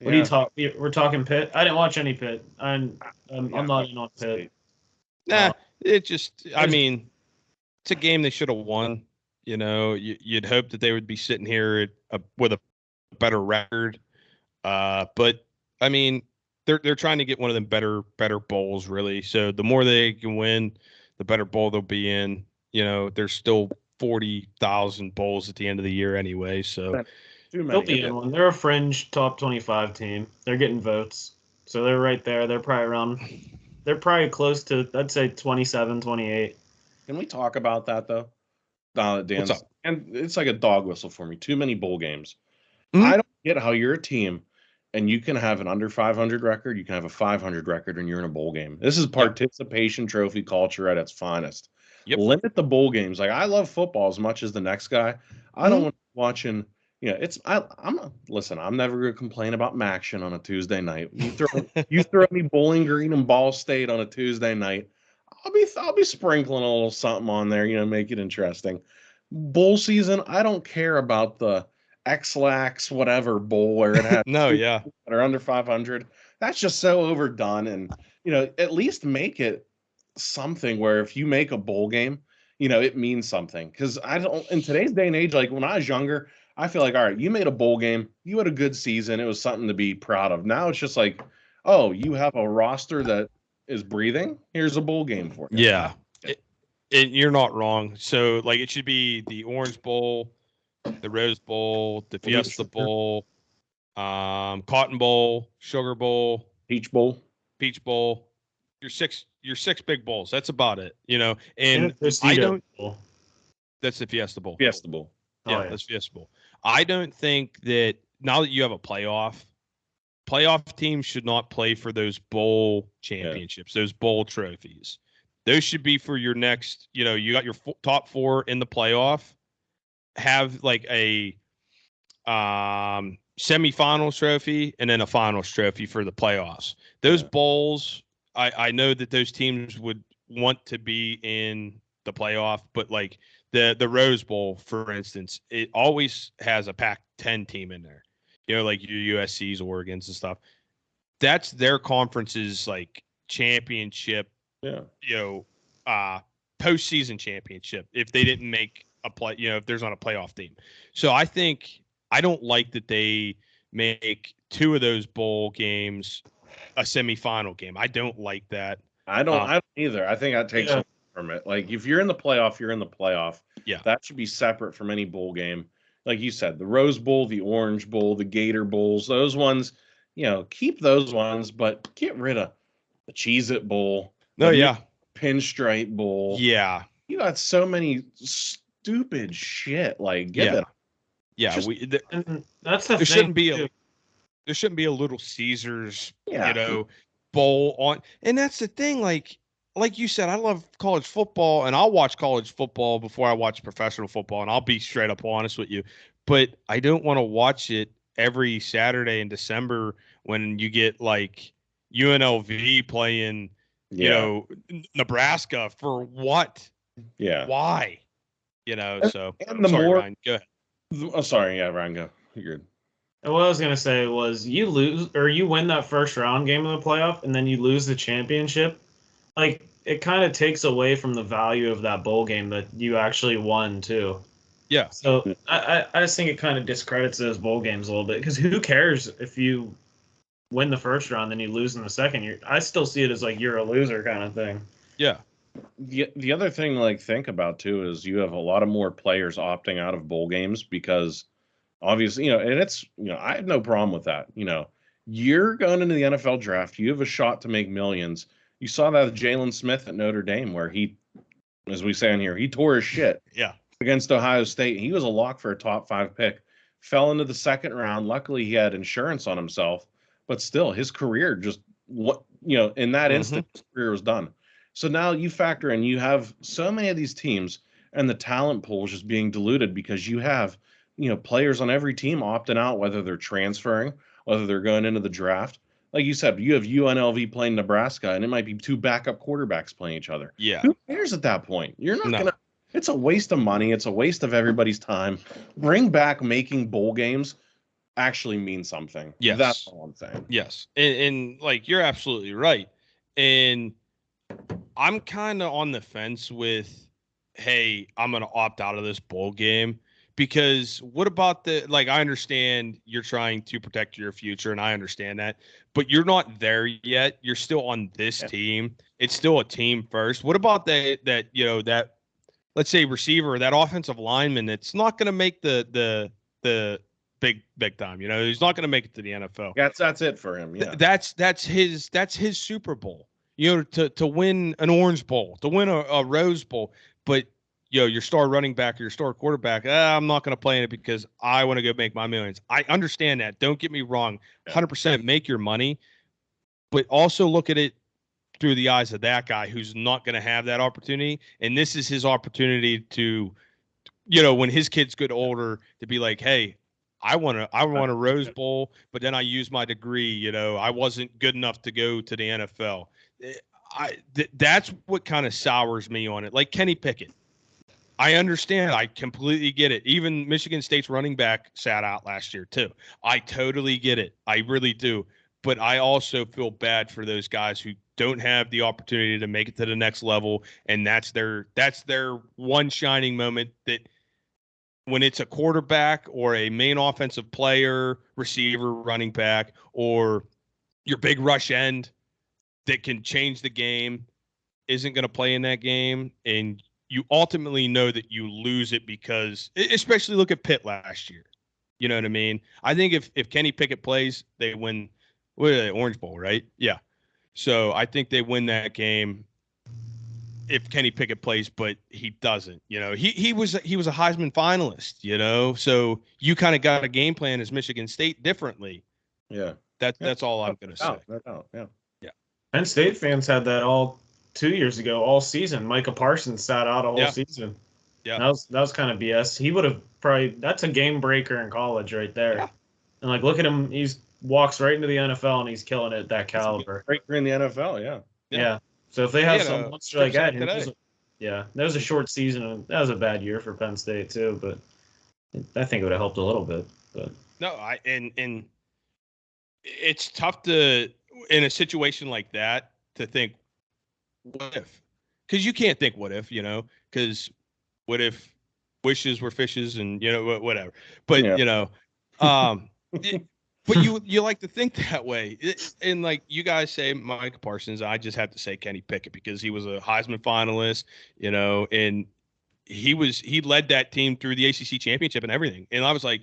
What do you talk? We're talking Pitt. I didn't watch any Pitt. I'm not in on Pitt. Nah, it just. I mean, it's a game they should have won. You know, you'd hope that they would be sitting here with a better record. But I mean, they're trying to get one of them better bowls, really. So the more they can win, the better bowl they'll be in. You know, there's still 40,000 bowls at the end of the year anyway. So. They'll be in one. They're a fringe top 25 team. They're getting votes. So they're right there. They're probably close to, I'd say, 27, 28. Can we talk about that, though? Dan's, and it's like a dog whistle for me. Too many bowl games. Mm-hmm. I don't get how you're a team and you can have an under 500 record, you can have a 500 record, and you're in a bowl game. This is participation trophy culture at its finest. Yep. Limit the bowl games. Like, I love football as much as the next guy. I don't want to be watching... Yeah, I'm never gonna complain about Maction on a Tuesday night. You throw me Bowling Green and Ball State on a Tuesday night, I'll be sprinkling a little something on there, make it interesting. Bowl season, I don't care about the X-Lax whatever bowl where it has that are under 500. That's just so overdone, and at least make it something where if you make a bowl game, it means something. Because in today's day and age, like when I was younger, I feel like, all right, you made a bowl game. You had a good season. It was something to be proud of. Now it's just like, oh, you have a roster that is breathing. Here's a bowl game for you. Yeah. You're not wrong. So, like, it should be the Orange Bowl, the Rose Bowl, the Fiesta Bowl, Cotton Bowl, Sugar Bowl, Peach Bowl. Your six big bowls. That's about it. And I don't. That's the Fiesta Bowl. Fiesta Bowl. Yeah, that's Fiesta Bowl. I don't think that now that you have a playoff teams should not play for those bowl championships, those bowl trophies. Those should be for your next, you got your top 4 in the playoff. Have like a semifinals trophy and then a finals trophy for the playoffs. Those bowls, I know that those teams would want to be in the playoff, but like the Rose Bowl, for instance, it always has a Pac-10 team in there. Like your USC's, Oregon's, and stuff. That's their conference's like championship. Postseason championship. If they didn't make a play, if there's not a playoff team. So I think I don't like that they make 2 of those bowl games a semifinal game. I don't like that. I don't either. I think that takes away from it. Like if you're in the playoff, you're in the playoff. Yeah. That should be separate from any bowl game. Like you said, the Rose Bowl, the Orange Bowl, the Gator Bowls, those ones, keep those ones, but get rid of the Cheez-It Bowl. No, yeah. Pinstripe Bowl. Yeah. You got so many stupid shit. Like get it. Yeah, that's the there thing. There shouldn't be a Little Caesars, bowl on. And that's the thing, like you said, I love college football, and I'll watch college football before I watch professional football, and I'll be straight up honest with you. But I don't want to watch it every Saturday in December when you get like UNLV playing, Nebraska for what? Yeah. Why? So and the sorry, more Ryan, go ahead. Oh, sorry, yeah, Ryan, go. You're good. And what I was gonna say was you lose or you win that first round game of the playoff and then you lose the championship. Like it kind of takes away from the value of that bowl game that you actually won too. Yeah. So I just think it kind of discredits those bowl games a little bit because who cares if you win the first round then you lose in the second? I still see it as like you're a loser kind of thing. Yeah. The other thing to think about too is you have a lot of more players opting out of bowl games because obviously, and it's, I have no problem with that. You're going into the NFL draft. You have a shot to make millions. You saw that with Jalen Smith at Notre Dame where he, as we say in here, he tore his shit against Ohio State. He was a lock for a top 5 pick. Fell into the second round. Luckily, he had insurance on himself. But still, his career just, in that instant, his career was done. So now you factor in, you have so many of these teams and the talent pool is just being diluted because you have, players on every team opting out, whether they're transferring, whether they're going into the draft. Like you said, you have UNLV playing Nebraska and it might be 2 backup quarterbacks playing each other. Yeah. Who cares at that point? You're not going to, it's a waste of money. It's a waste of everybody's time. Bring back making bowl games actually mean something. Yes. That's all I'm saying. Yes. And you're absolutely right. And I'm kind of on the fence with, hey, I'm going to opt out of this bowl game because what about I understand you're trying to protect your future and I understand that, but you're not there yet. You're still on this team. It's still a team first. What about that let's say receiver, that offensive lineman that's not going to make the big time, he's not going to make it to the NFL. That's it for him. Yeah. That's his Super Bowl. To win an Orange Bowl, to win a Rose Bowl, but your star running back or your star quarterback, I'm not going to play in it because I want to go make my millions. I understand that. Don't get me wrong. 100% make your money, but also look at it through the eyes of that guy who's not going to have that opportunity. And this is his opportunity to, when his kids get older, to be like, hey, I want a Rose Bowl, but then I use my degree. I wasn't good enough to go to the NFL. That's what kind of sours me on it. Like Kenny Pickett. I understand. I completely get it. Even Michigan State's running back sat out last year too. I totally get it. I really do. But I also feel bad for those guys who don't have the opportunity to make it to the next level. And that's their one shining moment, that when it's a quarterback or a main offensive player, receiver, running back, or your big rush end that can change the game isn't going to play in that game, and you ultimately know that you lose it because, especially look at Pitt last year. You know what I mean? I think if Kenny Pickett plays, they win. What are they, Orange Bowl, right? Yeah. So I think they win that game if Kenny Pickett plays, but he doesn't. He was a Heisman finalist. So you kind of got a game plan as Michigan State differently. Yeah. That's all I'm going to say. Yeah. Penn State fans had that all 2 years ago, all season. Micah Parsons sat out a whole season. Yeah, that was kind of BS. He would have that's a game breaker in college right there. Yeah. And look at him, he's walks right into the NFL and he's killing it at that caliber. Breaker in the NFL, yeah. So if they have some monster like that, that was a short season. And that was a bad year for Penn State too. But I think it would have helped a little bit. But no, and it's tough to, in a situation like that, to think, what if? Because you can't think what if, because what if wishes were fishes and, whatever. But, But you like to think that way. And like you guys say Mike Parsons, I just have to say Kenny Pickett because he was a Heisman finalist, and he led that team through the ACC championship and everything. And I was like,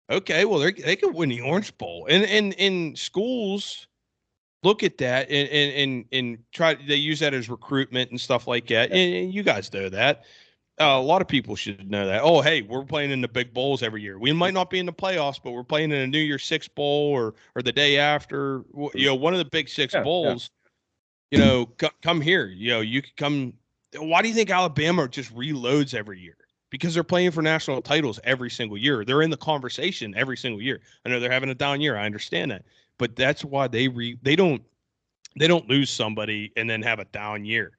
okay, well they could win the Orange Bowl. And schools look at that and try, they use that as recruitment and stuff like that. And you guys know that. A lot of people should know that. Oh, hey, we're playing in the big bowls every year. We might not be in the playoffs, but we're playing in a New Year's Six bowl or the day after. One of the big six bowls. Come here. You could come. Why do you think Alabama just reloads every year? Because they're playing for national titles every single year. They're in the conversation every single year. I know they're having a down year. I understand that, but that's why they don't lose somebody and then have a down year.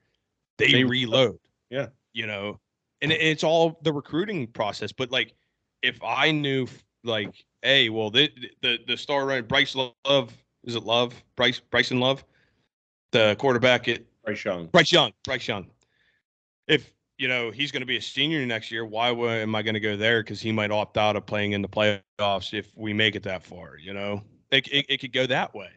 They reload. Yeah. And it's all the recruiting process. But like, if I knew, like, hey, well, the star runner Bryce Love, is it Love? Bryson Love, the quarterback at Bryce Young. If he's going to be a senior next year, why am I going to go there? Because he might opt out of playing in the playoffs if we make it that far. It could go that way.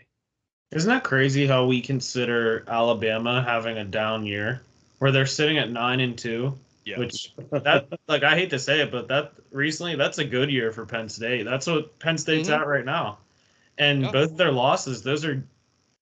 Isn't that crazy how we consider Alabama having a down year, where they're sitting at 9-2? Yeah. Which I hate to say it, but that's a good year for Penn State. That's what Penn State's at right now. And both their losses, those are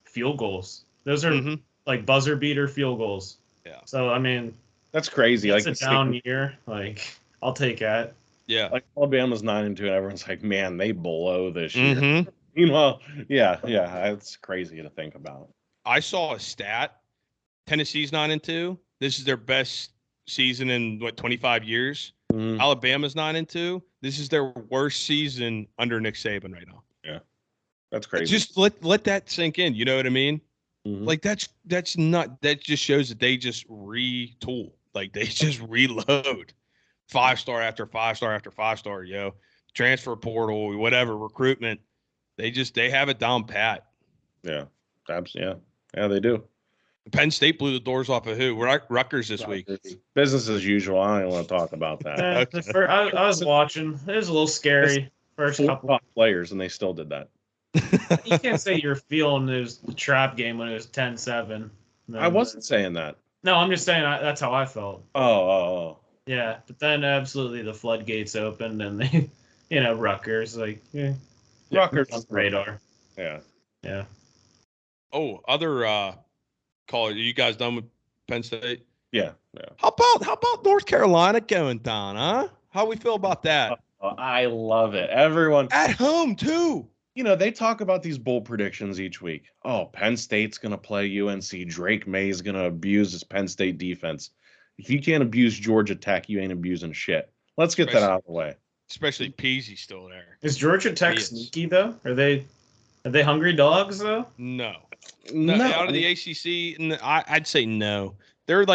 field goals. Those are like buzzer beater field goals. Yeah. So I mean, that's crazy. It's a down year. Like, I'll take that. Yeah. Like Alabama's 9-2, and everyone's like, man, they blow this year. Meanwhile, yeah, it's crazy to think about. I saw a stat. Tennessee's 9-2. This is their best season in 25 years. Alabama's 9-2. This is their worst season under Nick Saban right now. Yeah, that's crazy. Just let that sink in. You know what I mean? Like that's not. That just shows that they just retool. Like they just reload. 5-star after 5-star after 5-star. Transfer portal, whatever, recruitment. They have it down pat. Yeah, absolutely. Yeah, they do. Penn State blew the doors off of who? Rutgers this week. Business as usual. I don't even want to talk about that. I was watching. It was a little scary. First couple top players, and they still did that. You can't say you're feeling the trap game when it was 10-7. I wasn't saying that. No, I'm just saying that's how I felt. Oh. Yeah, but then absolutely the floodgates opened, and they, Rutgers Rutgers on the radar. Yeah. Oh, other call. Are you guys done with Penn State? Yeah. How about North Carolina going down, huh? How we feel about that? I love it. Everyone at home too. They talk about these bowl predictions each week. Oh, Penn State's going to play UNC. Drake May's going to abuse his Penn State defense. If you can't abuse Georgia Tech, you ain't abusing shit. Let's get that out of the way. Especially Peasy's still there. Is Georgia Tech sneaky though? Are they hungry dogs though? No. Out of the ACC, I'd say no. They're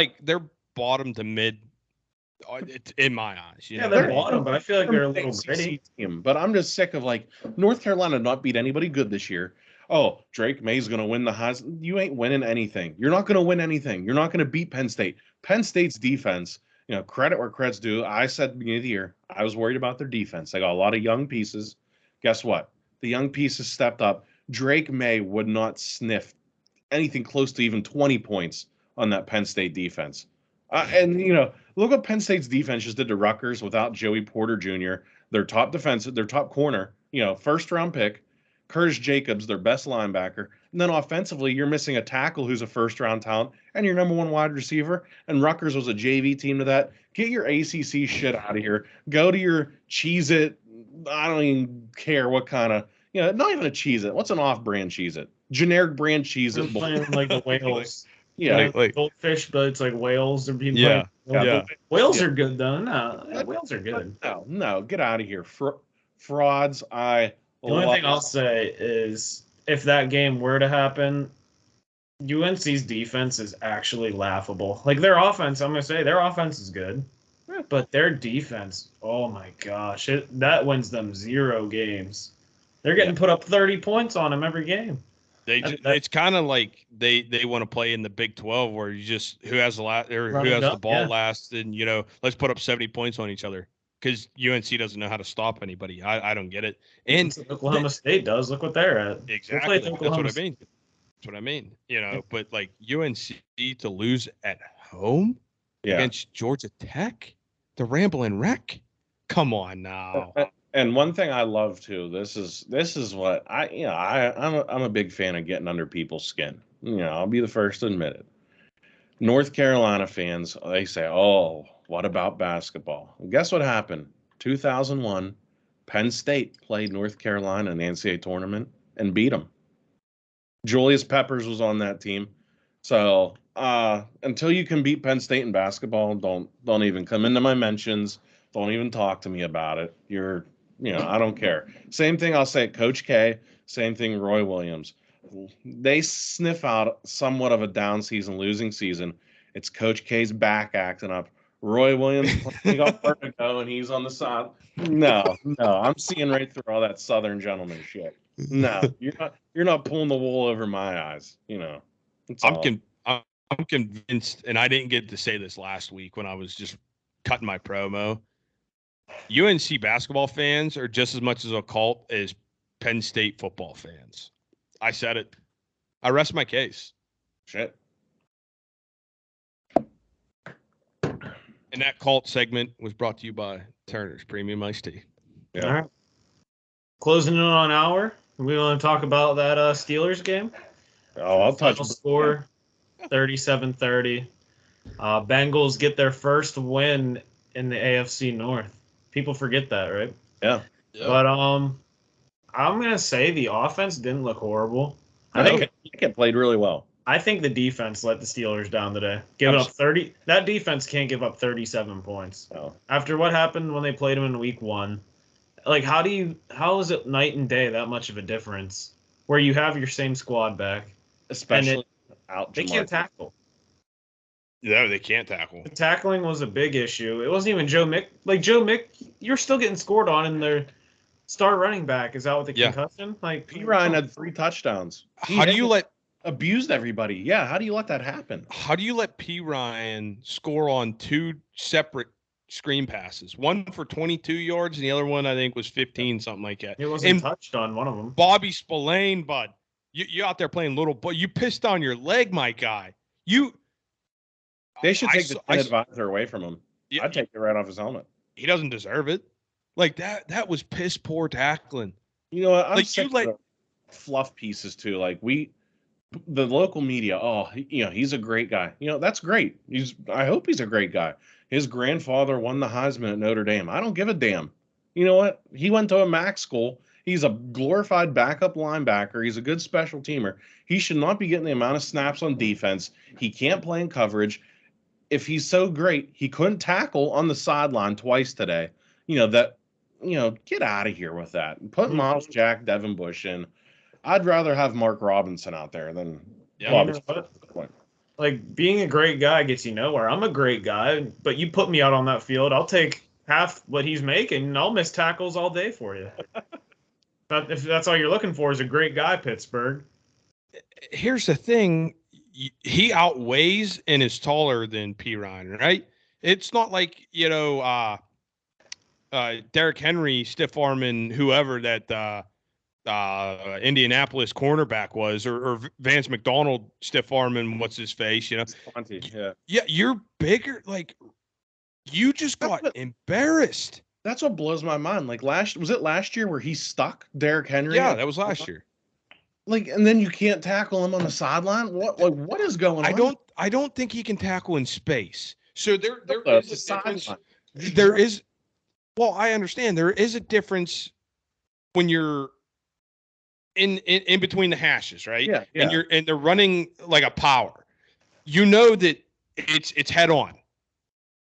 bottom to mid. In my eyes, they're bottom, but I feel like they're a little gritty team. But I'm just sick of North Carolina not beat anybody good this year. Oh, Drake May's going to win the Heisman. You ain't winning anything. You're not going to win anything. You're not going to beat Penn State. Penn State's defense, credit where credit's due. I said at the beginning of the year, I was worried about their defense. They got a lot of young pieces. Guess what? The young pieces stepped up. Drake May would not sniff anything close to even 20 points on that Penn State defense. Look what Penn State's defense just did to Rutgers without Joey Porter Jr., their top defensive, their top corner, first-round pick, Curtis Jacobs, their best linebacker. And then offensively, you're missing a tackle who's a first-round talent and your number one wide receiver. And Rutgers was a JV team to that. Get your ACC shit out of here. Go to your Cheez-It. I don't even care what kind of, not even a Cheez-It. What's an off-brand Cheez-It? Generic brand Cheez-It. Playing like the Whales. Yeah, like goldfish, but it's like whales. They're being Whales are good though. No, whales are good. No, get out of here, frauds. The only thing I'll say is if that game were to happen, UNC's defense is actually laughable. Like their offense, I'm gonna say their offense is good, but their defense, oh my gosh, that wins them 0 games. They're getting put up 30 points on them every game. It's kind of like they want to play in the Big 12 where you just who has the ball last, and let's put up 70 points on each other. because UNC doesn't know how to stop anybody. I don't get it. And Oklahoma State does. Look what they're at. Exactly. That's what I mean. That's what I mean. But like UNC to lose at home against Georgia Tech, the Ramblin' Wreck. Come on now. And one thing I love too, this is what I'm a big fan of getting under people's skin. I'll be the first to admit it. North Carolina fans, they say, "Oh, what about basketball?" And guess what happened? 2001, Penn State played North Carolina in the NCAA tournament and beat them. Julius Peppers was on that team. So until you can beat Penn State in basketball, don't even come into my mentions. Don't even talk to me about it. I don't care. Same thing I'll say, Coach K. Same thing, Roy Williams. They sniff out somewhat of a down season, losing season. It's Coach K's back acting up. Roy Williams got vertigo and he's on the side. No, I'm seeing right through all that Southern gentleman shit. No, you're not pulling the wool over my eyes. I'm convinced, and I didn't get to say this last week when I was just cutting my promo. UNC basketball fans are just as much as a cult as Penn State football fans. I said it. I rest my case. Shit. And that cult segment was brought to you by Turner's Premium Iced Tea. Yeah. All right. Closing in on an hour. We want to talk about that Steelers game. Oh, I'll touch. Score 37-30. Bengals get their first win in the AFC North. People forget that, right? Yeah. But I'm gonna say the offense didn't look horrible. I think it played really well. I think the defense let the Steelers down today. Giving up 30. That defense can't give up 37 points. No. After what happened when they played them in week 1. Like, how is it night and day that much of a difference where you have your same squad back? Especially they can't tackle. No, they can't tackle. The tackling was a big issue. It wasn't even Joe Mick. Like, Joe Mick, you're still getting scored on, and their star running back is out with the concussion. Like, P. Ryan had 3 touchdowns. How do you abused everybody? Yeah, how do you let that happen? How do you let P. Ryan score on 2 separate screen passes? One for 22 yards, and the other one I think was 15, something like that. It wasn't touched on one of them. Bobby Spillane, bud, you out there playing little, but you pissed on your leg, my guy. They should take the advisor away from him. Yeah, I'd take it right off his helmet. He doesn't deserve it. Like that was piss poor tackling. You know what? I'm sick of fluff pieces too. Like the local media. Oh, he's a great guy. That's great. I hope he's a great guy. His grandfather won the Heisman at Notre Dame. I don't give a damn. You know what? He went to a MAC school. He's a glorified backup linebacker. He's a good special teamer. He should not be getting the amount of snaps on defense. He can't play in coverage. If he's so great, he couldn't tackle on the sideline twice today. Get out of here with that. Put Miles Jack, Devin Bush in. I'd rather have Mark Robinson out there than Bobby. Like, being a great guy gets you nowhere. I'm a great guy, but you put me out on that field, I'll take half what he's making, and I'll miss tackles all day for you. But if that's all you're looking for is a great guy, Pittsburgh. Here's the thing. He outweighs and is taller than P. Ryan, right? It's not like, Derrick Henry, stiff arming whoever that Indianapolis cornerback was, or Vance McDonald stiff arming what's his face, Yeah, you're bigger. Like, you just got embarrassed. That's what blows my mind. Like, was it last year where he stuck Derrick Henry? Yeah, that was last year. Like, and then you can't tackle him on the sideline. What is going on? I don't think he can tackle in space. So there is a difference. There is. Well, I understand there is a difference when you're in between the hashes, right? Yeah. And they're running like a power. You know that it's head on.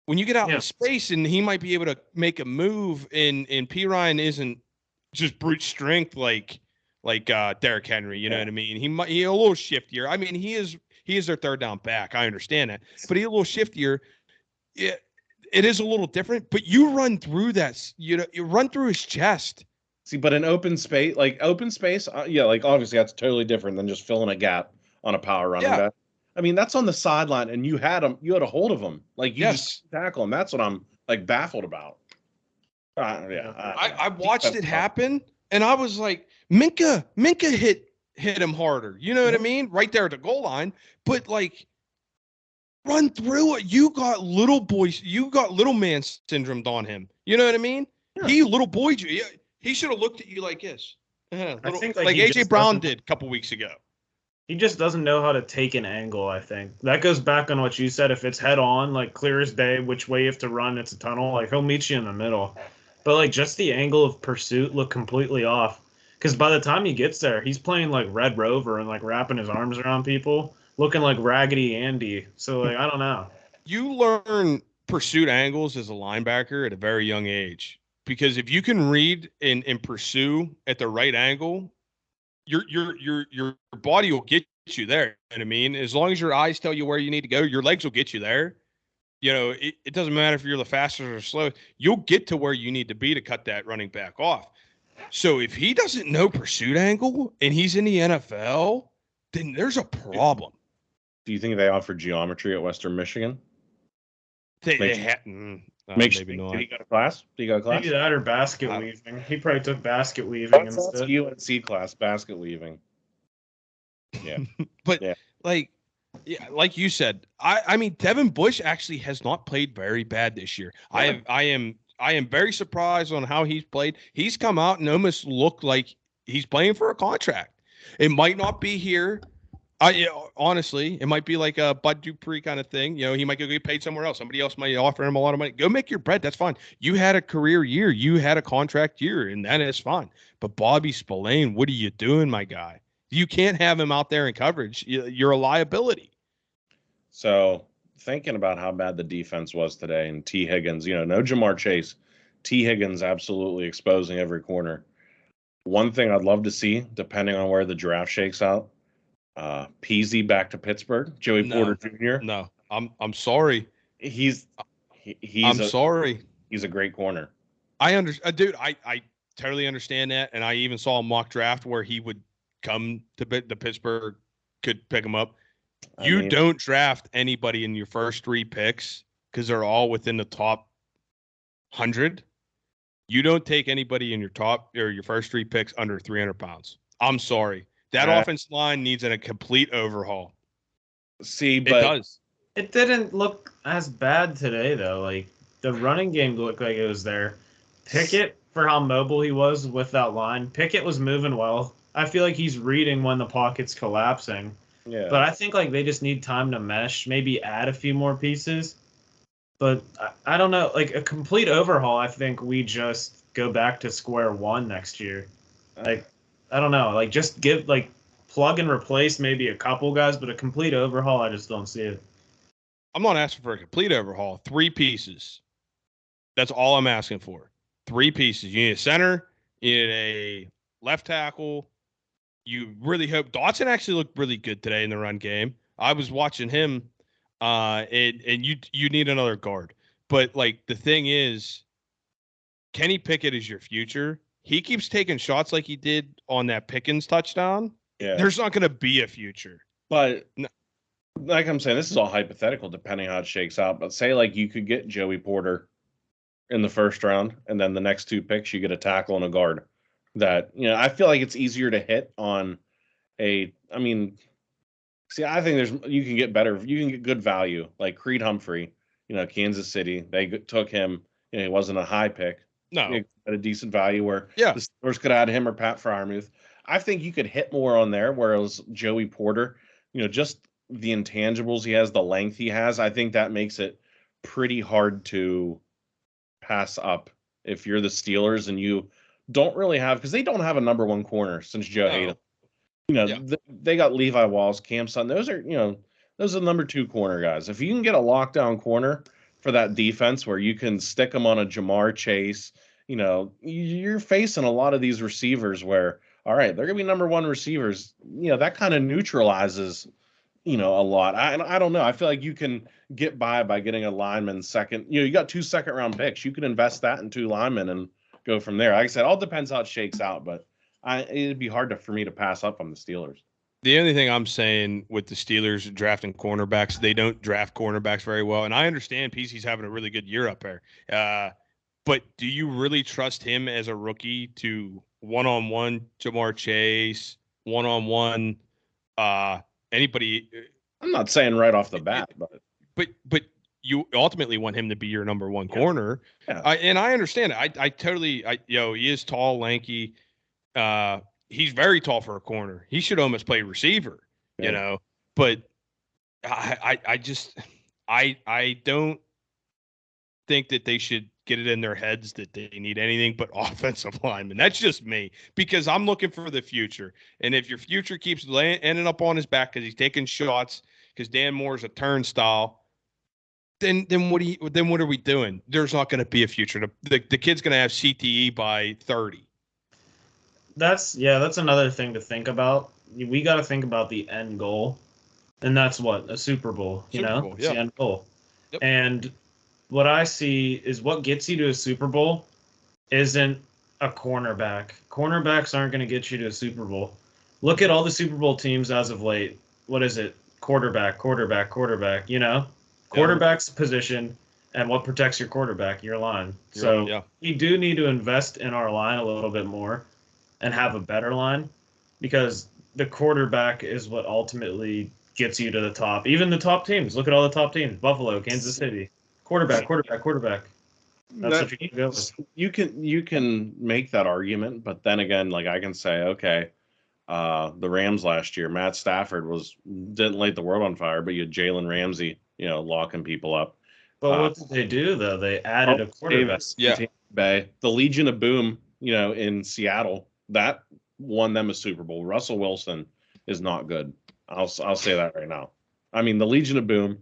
When you get out in space and he might be able to make a move, and P. Ryan isn't just brute strength like Derrick Henry, you know what I mean? He a little shiftier. I mean, he is their third down back. I understand that, but he's a little shiftier. It is a little different. But you run through that. You run through his chest. See, but in open space, like obviously that's totally different than just filling a gap on a power running back. I mean, that's on the sideline, and you had a hold of him. Like, you just tackle him. That's what I'm like baffled about. I watched it happen, and I was like, Minka hit him harder. You know what I mean? Right there at the goal line. But like, run through it. You got little man syndrome on him. You know what I mean? Yeah. He little boyed you. He should have looked at you like this. I think like AJ Brown did a couple weeks ago. He just doesn't know how to take an angle, I think. That goes back on what you said. If it's head on, like clear as day, which way you have to run, it's a tunnel, like he'll meet you in the middle. But like just the angle of pursuit looked completely off. Because by the time he gets there, he's playing like Red Rover and like wrapping his arms around people, looking like Raggedy Andy. So like I don't know. You learn pursuit angles as a linebacker at a very young age. Because if you can read and pursue at the right angle, your body will get you there. You know what I mean? As long as your eyes tell you where you need to go, your legs will get you there. You know, it doesn't matter if you're the fastest or slow. You'll get to where you need to be to cut that running back off. So if he doesn't know pursuit angle and he's in the NFL, then there's a problem. Do you think they offer geometry at Western Michigan? Maybe not. Did he go to class? Maybe that or basket weaving. He probably took basket weaving instead. That's UNC class, basket weaving. Yeah. But like you said, I mean, Devin Bush actually has not played very bad this year. Yeah. I am very surprised on how he's played. He's come out and almost looked like he's playing for a contract. It might not be here. Honestly, it might be like a Bud Dupree kind of thing. You know, he might go get paid somewhere else. Somebody else might offer him a lot of money. Go make your bread. That's fine. You had a career year. You had a contract year, and that is fine. But Bobby Spillane, what are you doing, my guy? You can't have him out there in coverage. You're a liability. So thinking about how bad the defense was today, and T. Higgins, no Jamar Chase. T. Higgins absolutely exposing every corner. One thing I'd love to see, depending on where the draft shakes out, Peasy back to Pittsburgh, Joey Porter Jr. No, I'm sorry. He's sorry. He's a great corner. I understand, dude. I totally understand that, and I even saw a mock draft where he would come to the Pittsburgh could pick him up. You don't draft anybody in your first 3 picks because they're all within the top 100. You don't take anybody in your top or your first 3 picks under 300 pounds. I'm sorry. That offensive line needs a complete overhaul. See, but it does. It didn't look as bad today, though. Like, the running game looked like it was there. Pickett, for how mobile he was with that line, Pickett was moving well. I feel like he's reading when the pocket's collapsing. Yeah. But I think, like, they just need time to mesh, maybe add a few more pieces. But I don't know. Like, a complete overhaul, I think we just go back to square one next year. Like, I don't know. Like, just give, like, plug and replace maybe a couple guys, but a complete overhaul, I just don't see it. I'm not asking for a complete overhaul. 3 pieces. That's all I'm asking for. 3 pieces. You need a center. You need a left tackle. You really hope Dotson actually looked really good today in the run game. I was watching him, and you need another guard. But, like, the thing is, Kenny Pickett is your future. He keeps taking shots like he did on that Pickens touchdown. Yeah. There's not going to be a future. But like I'm saying, this is all hypothetical depending on how it shakes out. But say like you could get Joey Porter in the first round, and then the next 2 picks you get a tackle and a guard. That I feel like it's easier to hit on I think you can get good value like Creed Humphrey. Kansas City, they took him. He wasn't a high pick. No, at a decent value where the Steelers could add him or Pat Freiermuth. I think you could hit more on there, whereas Joey Porter, just the intangibles he has, the length he has, I think that makes it pretty hard to pass up if you're the Steelers and you don't really have, because they don't have a number 1 corner since Joe Hayden. They got Levi Walls, Cam Sutton. Those are the number 2 corner guys. If you can get a lockdown corner for that defense where you can stick them on a Jamar Chase, you're facing a lot of these receivers where, all right, they're going to be number 1 receivers. That kind of neutralizes, a lot. I don't know. I feel like you can get by getting a lineman second. You got 2 second-round picks. You can invest that in 2 linemen and go from there. Like I said, all depends how it shakes out, but it'd be hard for me to pass up on the Steelers. The only thing I'm saying with the Steelers drafting cornerbacks, they don't draft cornerbacks very well. And I understand PC's having a really good year up there. But do you really trust him as a rookie to one-on-one Jamar Chase, one-on-one anybody? I'm not saying right off the bat, But you ultimately want him to be your number one corner. yeah. And I understand it. I totally, he is tall, lanky. He's very tall for a corner. He should almost play receiver, Yeah. But I just, I don't think that they should get it in their heads that they need anything but offensive linemen. That's just me, because I'm looking for the future. And if your future keeps ending up on his back because he's taking shots, because Dan Moore's a turnstile, then what are we doing? There's not going to be a future. The kid's going to have CTE by 30. That's another thing to think about. We got to think about the end goal, and that's what a Super Bowl. Bowl, it's the end goal. Yep. And what I see is what gets you to a Super Bowl isn't a cornerback. Cornerbacks aren't going to get you to a Super Bowl. Look at all the Super Bowl teams as of late. What is it? Quarterback. Quarterback's position, and what protects your quarterback? Your line. We do need to invest in our line a little bit more and have a better line, because the quarterback is what ultimately gets you to the top. Even the top teams. Look at all the top teams. Buffalo, Kansas City. Quarterback. That's what you can go with. You can make that argument, but then again, like I can say, okay, the Rams last year, Matt Stafford didn't light the world on fire, but you had Jalen Ramsey, locking people up. But what did they do though? They added a quarterback. The Legion of Boom, in Seattle, that won them a Super Bowl. Russell Wilson is not good. I'll say that right now. I mean, the Legion of Boom.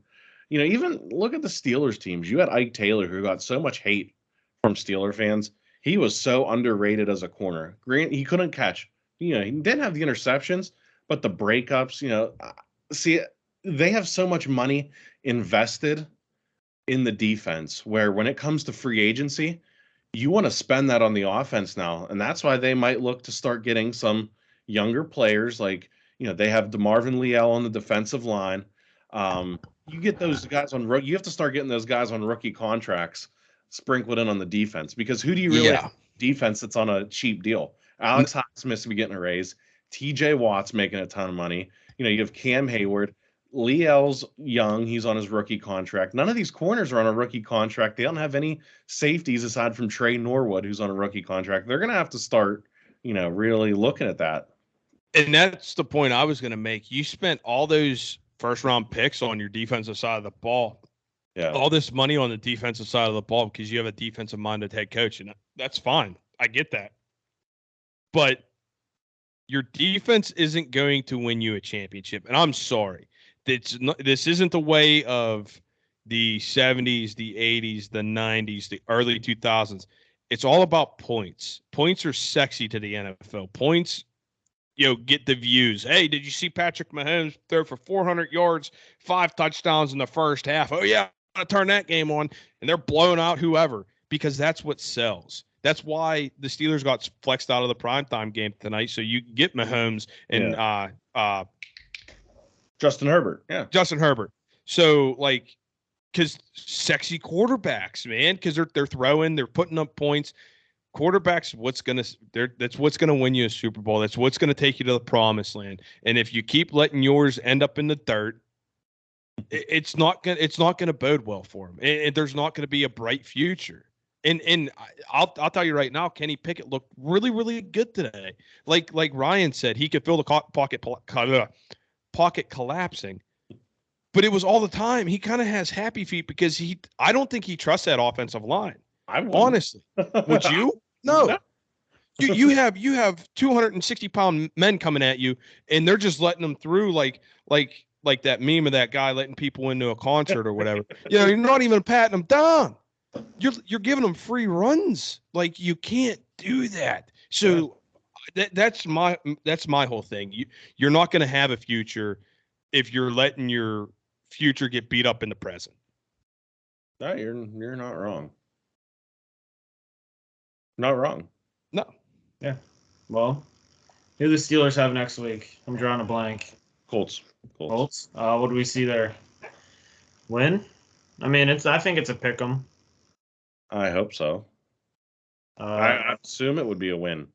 Even look at the Steelers teams. You had Ike Taylor, who got so much hate from Steeler fans. He was so underrated as a corner. He couldn't catch. He didn't have the interceptions, but the breakups. See, they have so much money invested in the defense, where when it comes to free agency, you want to spend that on the offense now, and that's why they might look to start getting some younger players. Like they have DeMarvin Leal on the defensive line. You get those guys on you have to start getting those guys on rookie contracts sprinkled in on the defense, because who do you really have defense that's on a cheap deal? Alex Highsmith's be getting a raise. TJ Watt's making a ton of money. You have Cam Hayward. Leal's young. He's on his rookie contract. None of these corners are on a rookie contract. They don't have any safeties aside from Trey Norwood, who's on a rookie contract. They're going to have to start, really looking at that. And that's the point I was going to make. You spent all those first-round picks on your defensive side of the ball. Yeah. All this money on the defensive side of the ball because you have a defensive-minded head coach, and that's fine. I get that. But your defense isn't going to win you a championship. And I'm sorry. This isn't the way of the 70s, the 80s, the 90s, the early 2000s. It's all about points. Points are sexy to the NFL. Points, get the views. Hey, did you see Patrick Mahomes throw for 400 yards, 5 touchdowns in the first half? Oh, yeah, I'm going to turn that game on. And they're blowing out whoever, because that's what sells. That's why the Steelers got flexed out of the primetime game tonight, so you get Mahomes and Justin Herbert. Yeah. Justin Herbert. So, because sexy quarterbacks, man, because they're throwing, they're putting up points. Quarterbacks, that's what's gonna win you a Super Bowl. That's what's gonna take you to the promised land. And if you keep letting yours end up in the dirt, it's not gonna bode well for them. And there's not gonna be a bright future. And I'll tell you right now, Kenny Pickett looked really, really good today. Like Ryan said, he could feel the pocket collapsing, but it was all the time. He kind of has happy feet because I don't think he trusts that offensive line. Honestly, would you? No. You have 260-pound men coming at you, and they're just letting them through like that meme of that guy letting people into a concert or whatever. You're not even patting them down. You're giving them free runs. Like, you can't do that. So that's my whole thing. You're not going to have a future if you're letting your future get beat up in the present. No, you're not wrong. Not wrong. No. Yeah. Well, who do the Steelers have next week? I'm drawing a blank. Colts. What do we see there? Win? I mean, I think it's a pick 'em. I hope so. I assume it would be a win.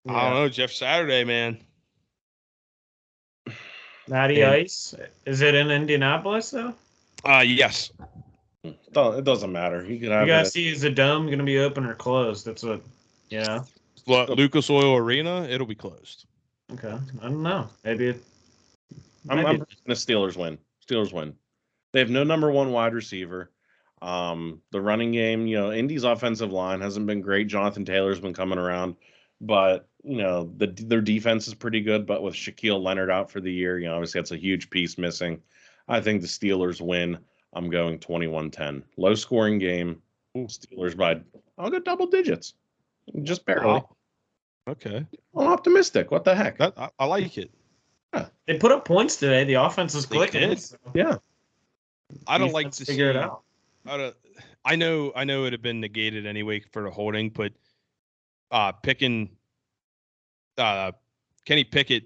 I don't know, Jeff Saturday, man. Natty Ice. Is it in Indianapolis though? Yes. It doesn't matter. You could have You it. guys see, is the dome going to be open or closed? That's what, Lucas Oil Arena, it'll be closed. Okay, I don't know. Maybe I'm going to Steelers win. Steelers win. They have no number one wide receiver. The running game, Indy's offensive line hasn't been great. Jonathan Taylor's been coming around, but their defense is pretty good. But with Shaquille Leonard out for the year, obviously that's a huge piece missing. I think the Steelers win. I'm going 21-10. Low scoring game. Steelers by, I'll go double digits. Just barely. Wow. Okay. I'm optimistic. What the heck? I like it. Yeah. They put up points today. The offense is clicking. Did. So Yeah. I don't like to figure it out. I know it had been negated anyway for the holding, but Kenny Pickett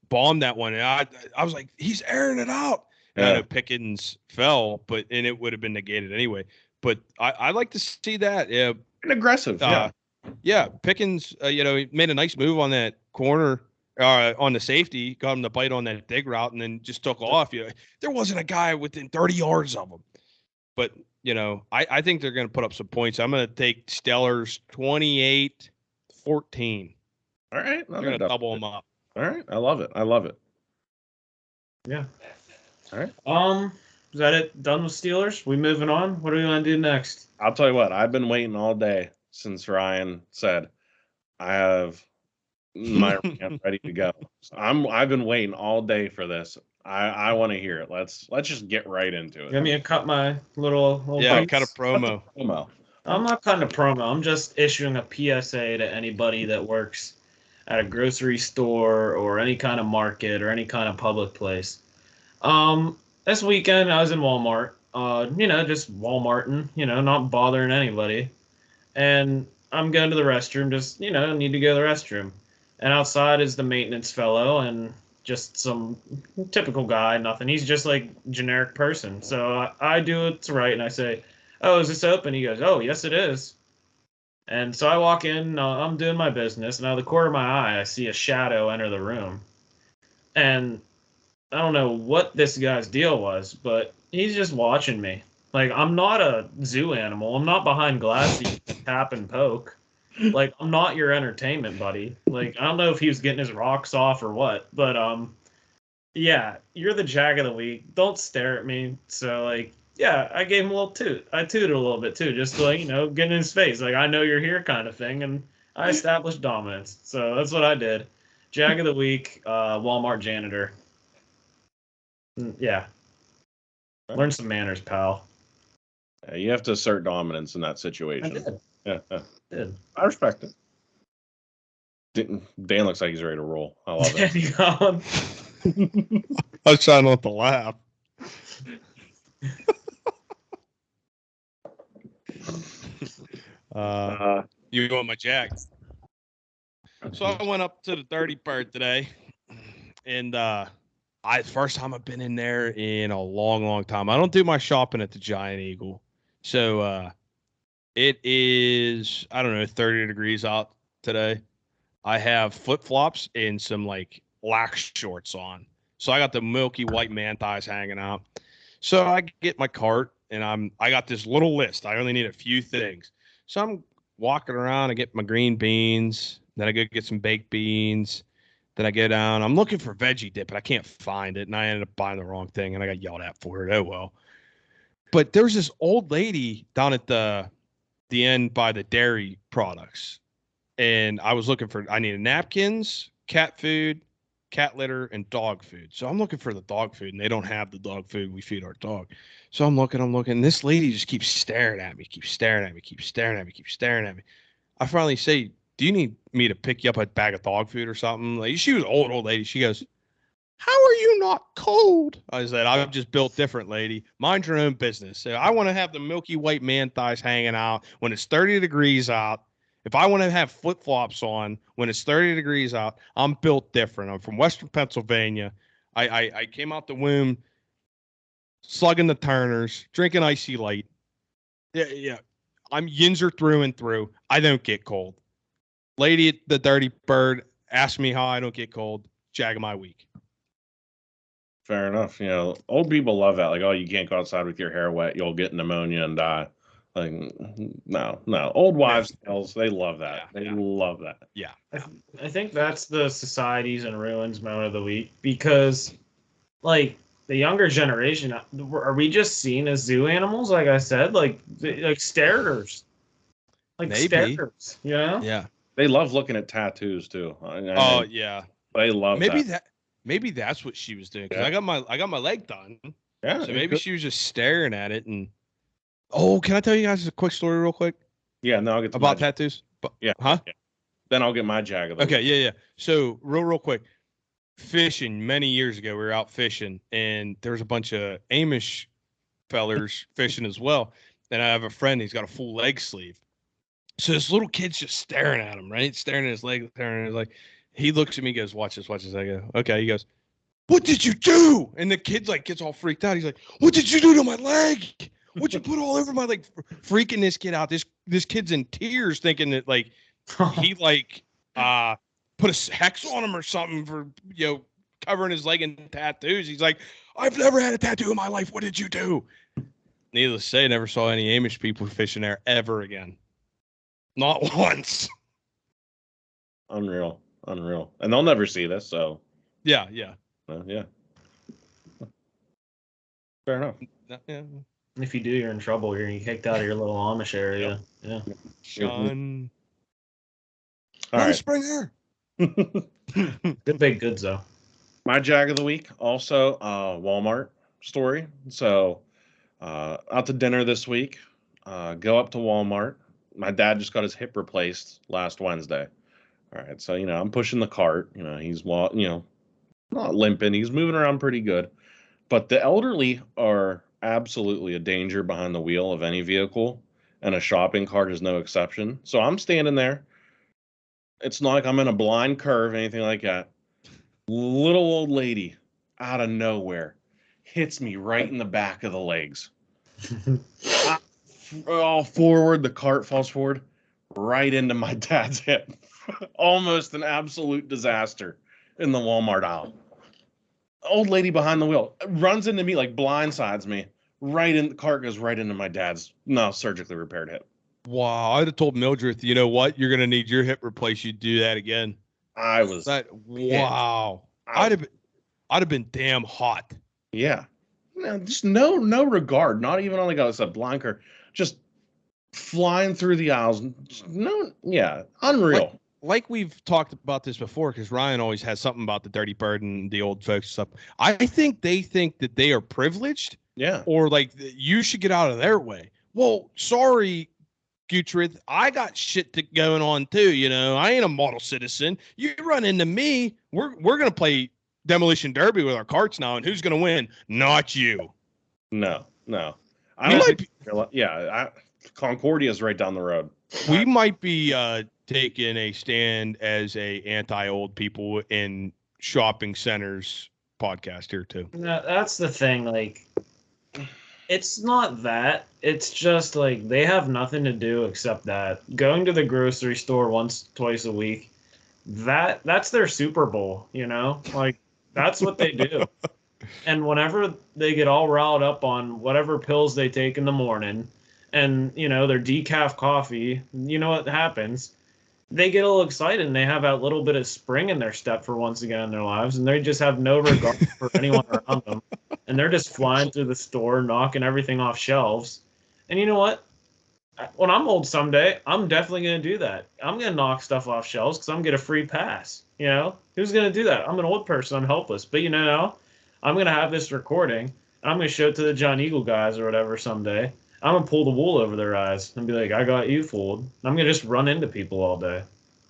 bombed that one, and I was like, he's airing it out. And I know Pickens fell, and it would have been negated anyway. But I like to see that. Yeah, and aggressive. Yeah. Pickens, he made a nice move on that corner, on the safety, got him to bite on that dig route, and then just took off. There wasn't a guy within 30 yards of him. But I think they're going to put up some points. I'm going to take Steelers 28-14. All right, they're going to double them up. All right, I love it. Yeah. All right. Is that it? Done with Steelers? We moving on? What are we going to do next? I'll tell you what. I've been waiting all day since Ryan said I have my rant ready to go. So I've been waiting all day for this. I want to hear it. Let's just get right into it. Let me cut my little cut a promo. I'm not cutting a promo. I'm just issuing a PSA to anybody that works at a grocery store or any kind of market or any kind of public place. This weekend I was in Walmart, just Walmarting, not bothering anybody. And I'm going to the restroom, just, need to go to the restroom. And outside is the maintenance fellow and just some typical guy, nothing. He's just like generic person. So I do what's right and I say, "Oh, is this open?" He goes, "Oh, yes, it is." And so I walk in, I'm doing my business, and out of the corner of my eye, I see a shadow enter the room. And I don't know what this guy's deal was, but he's just watching me. Like, I'm not a zoo animal. I'm not behind glass that you can tap and poke. Like, I'm not your entertainment buddy. Like, I don't know if he was getting his rocks off or what, but yeah, you're the Jag of the week. Don't stare at me. So, like, yeah, I gave him a little toot. I tooted a little bit too, just to, like, get in his face. Like, I know you're here kind of thing. And I established dominance. So that's what I did. Jag of the week, Walmart janitor. Yeah. Learn some manners, pal. Yeah, you have to assert dominance in that situation. I did. Yeah. I did. I respect it. Dan looks like he's ready to roll. I love it. I was trying not to laugh. You want my jack? So I went up to the 30 Bird today, and first time I've been in there in a long, long time. I don't do my shopping at the Giant Eagle, so it is 30 degrees out today. I have flip flops and some like lax shorts on, so I got the milky white man thighs hanging out. So I get my cart and I got this little list. I only need a few things, so I'm walking around. I get my green beans, then I go get some baked beans. Then I go down. I'm looking for veggie dip, but I can't find it, and I ended up buying the wrong thing, and I got yelled at for it. Oh well. But there's this old lady down at the end by the dairy products, and I was looking for. I needed napkins, cat food, cat litter, and dog food. So I'm looking for the dog food, and they don't have the dog food we feed our dog. So I'm looking. And this lady just keeps staring at me. I finally say, "Do you need me to pick you up a bag of dog food or something?" Like, she was an old lady. She goes, "How are you not cold?" I said, "I'm just built different, lady. Mind your own business. So I want to have the milky white man thighs hanging out when it's 30 degrees out. If I want to have flip-flops on when it's 30 degrees out, I'm built different. I'm from Western Pennsylvania. I came out the womb slugging the Turners, drinking Icy Light. Yeah. I'm Yinzer through and through. I don't get cold. Lady at the Dirty Bird asked me how I don't get cold. Jag of my week. Fair enough. Old people love that. Like, oh, you can't go outside with your hair wet. You'll get pneumonia and die. Like, no. Old wives' tales, they love that. They love that. Yeah. I think that's the Societies and Ruins moment of the week because, like, the younger generation, are we just seen as zoo animals? Like I said, like starers, like starers. Yeah. They love looking at tattoos too. Yeah. They love Maybe that's what she was doing because Yeah. I got my leg done. Yeah. So maybe she was just staring at it and. Oh, can I tell you guys a quick story real quick? Yeah. No, I'll get to about tattoos. Yeah. Huh? Yeah. Then I'll get my jag of the Okay. week. Yeah. So real quick. Fishing many years ago, we were out fishing and there's a bunch of Amish fellers fishing as well. And I have a friend, he's got a full leg sleeve. So this little kid's just staring at him, right? Staring at his leg, staring at his leg. He looks at me, goes, watch this. I go, okay. He goes, what did you do? And the kid's like, gets all freaked out. He's like, what did you do to my leg? What'd you put all over my leg? Freaking this kid out. This kid's in tears thinking that like, he put a hex on him or something for, covering his leg in tattoos. He's like, I've never had a tattoo in my life. What did you do? Needless to say, I never saw any Amish people fishing there ever again. Not once. Unreal. And they'll never see this, so. Yeah. Yeah. Fair enough. Yeah. If you do, you're in trouble. You're gonna get kicked out of your little Amish area. Yeah. Sean. All right. Spring hair. Good baked goods though. My jag of the week, also Walmart story. So out to dinner this week, go up to Walmart. My dad just got his hip replaced last Wednesday. All right, so I'm pushing the cart. He's not limping. He's moving around pretty good. But the elderly are absolutely a danger behind the wheel of any vehicle, and a shopping cart is no exception. So I'm standing there. It's not like I'm in a blind curve, anything like that. Little old lady out of nowhere hits me right in the back of the legs. All forward, the cart falls forward, right into my dad's hip. Almost an absolute disaster in the Walmart aisle. Old lady behind the wheel runs into me, like blindsides me. The cart goes right into my dad's surgically repaired hip. Wow, I'd have told Mildred, you know what? You're gonna need your hip replaced. You do that again. Wow. I'd have been damn hot. Yeah. No, just no regard. Not even on a blind curve. Just flying through the aisles. Unreal. Like we've talked about this before, because Ryan always has something about the Dirty Bird and the old folks stuff. I think they think that they are privileged. Yeah. Or like you should get out of their way. Well, sorry, Gutrid, I got shit going on too. I ain't a model citizen. You run into me, we're gonna play Demolition Derby with our carts now, and who's gonna win? Not you. No. I don't think. Concordia's right down the road. We might be taking a stand as a anti-old people in shopping centers podcast here too. No, that's the thing. Like, it's not that. It's just like they have nothing to do except that going to the grocery store twice a week. That's their Super Bowl. Like that's what they do. And whenever they get all riled up on whatever pills they take in the morning, and their decaf coffee, what happens? They get a little excited and they have that little bit of spring in their step for once again in their lives, and they just have no regard for anyone around them, and they're just flying through the store, knocking everything off shelves. And you know what? When I'm old someday, I'm definitely going to do that. I'm going to knock stuff off shelves because I'm going to get a free pass. Who's going to do that? I'm an old person. I'm helpless. But I'm going to have this recording, and I'm going to show it to the John Eagle guys or whatever someday. I'm going to pull the wool over their eyes and be like, I got you fooled. I'm going to just run into people all day.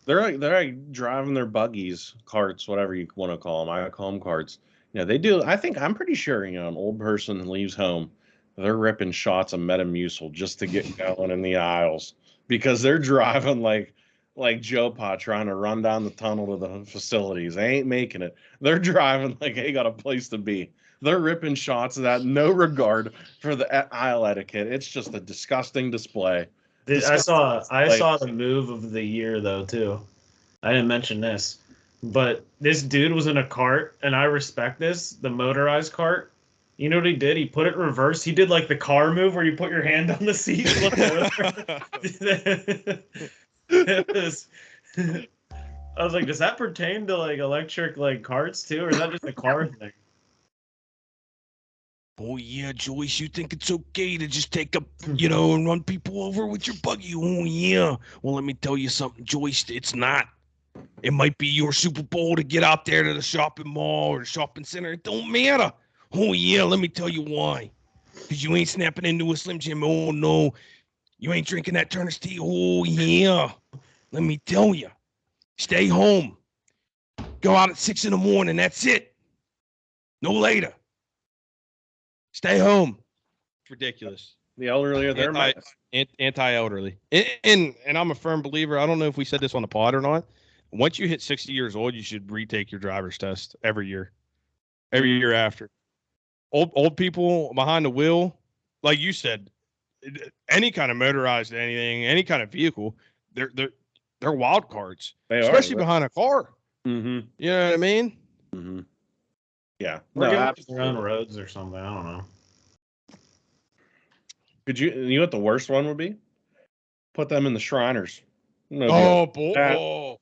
They're like driving their buggies, carts, whatever you want to call them. I call them carts. They do. I'm pretty sure, an old person leaves home, they're ripping shots of Metamucil just to get going in the aisles because they're driving like Joe Pa trying to run down the tunnel to the facilities. They ain't making it. They're driving like they got a place to be. They're ripping shots of that, no regard for the aisle etiquette. It's just a disgusting display I saw the move of the year though too. I didn't mention this, but this dude was in a cart, and I respect this, the motorized cart. You know what he did? He put it in reverse. He did like the car move where you put your hand on the seat and look over. I was like, does that pertain to like electric like carts too, or is that just a car thing? Oh yeah, Joyce, you think it's okay to just take and run people over with your buggy? Oh yeah. Well, let me tell you something, Joyce. It's not. It might be your Super Bowl to get out there to the shopping mall or the shopping center. It don't matter. Oh yeah, let me tell you why. Because you ain't snapping into a Slim Jim. Oh no, you ain't drinking that Turner's tea. Oh yeah. Let me tell you. Stay home. Go out at 6 a.m. That's it. No later. Stay home. It's ridiculous. The elderly are there. Anti-elderly. And I'm a firm believer. I don't know if we said this on the pod or not. Once you hit 60 years old, you should retake your driver's test every year after. Old people behind the wheel, like you said, any kind of motorized anything, any kind of vehicle, they're wild cards, especially behind a car. Mm-hmm. You know what I mean? Mm-hmm. Yeah. Or get around roads or something. I don't know. Could you know what the worst one would be? Put them in the Shriners. No boy.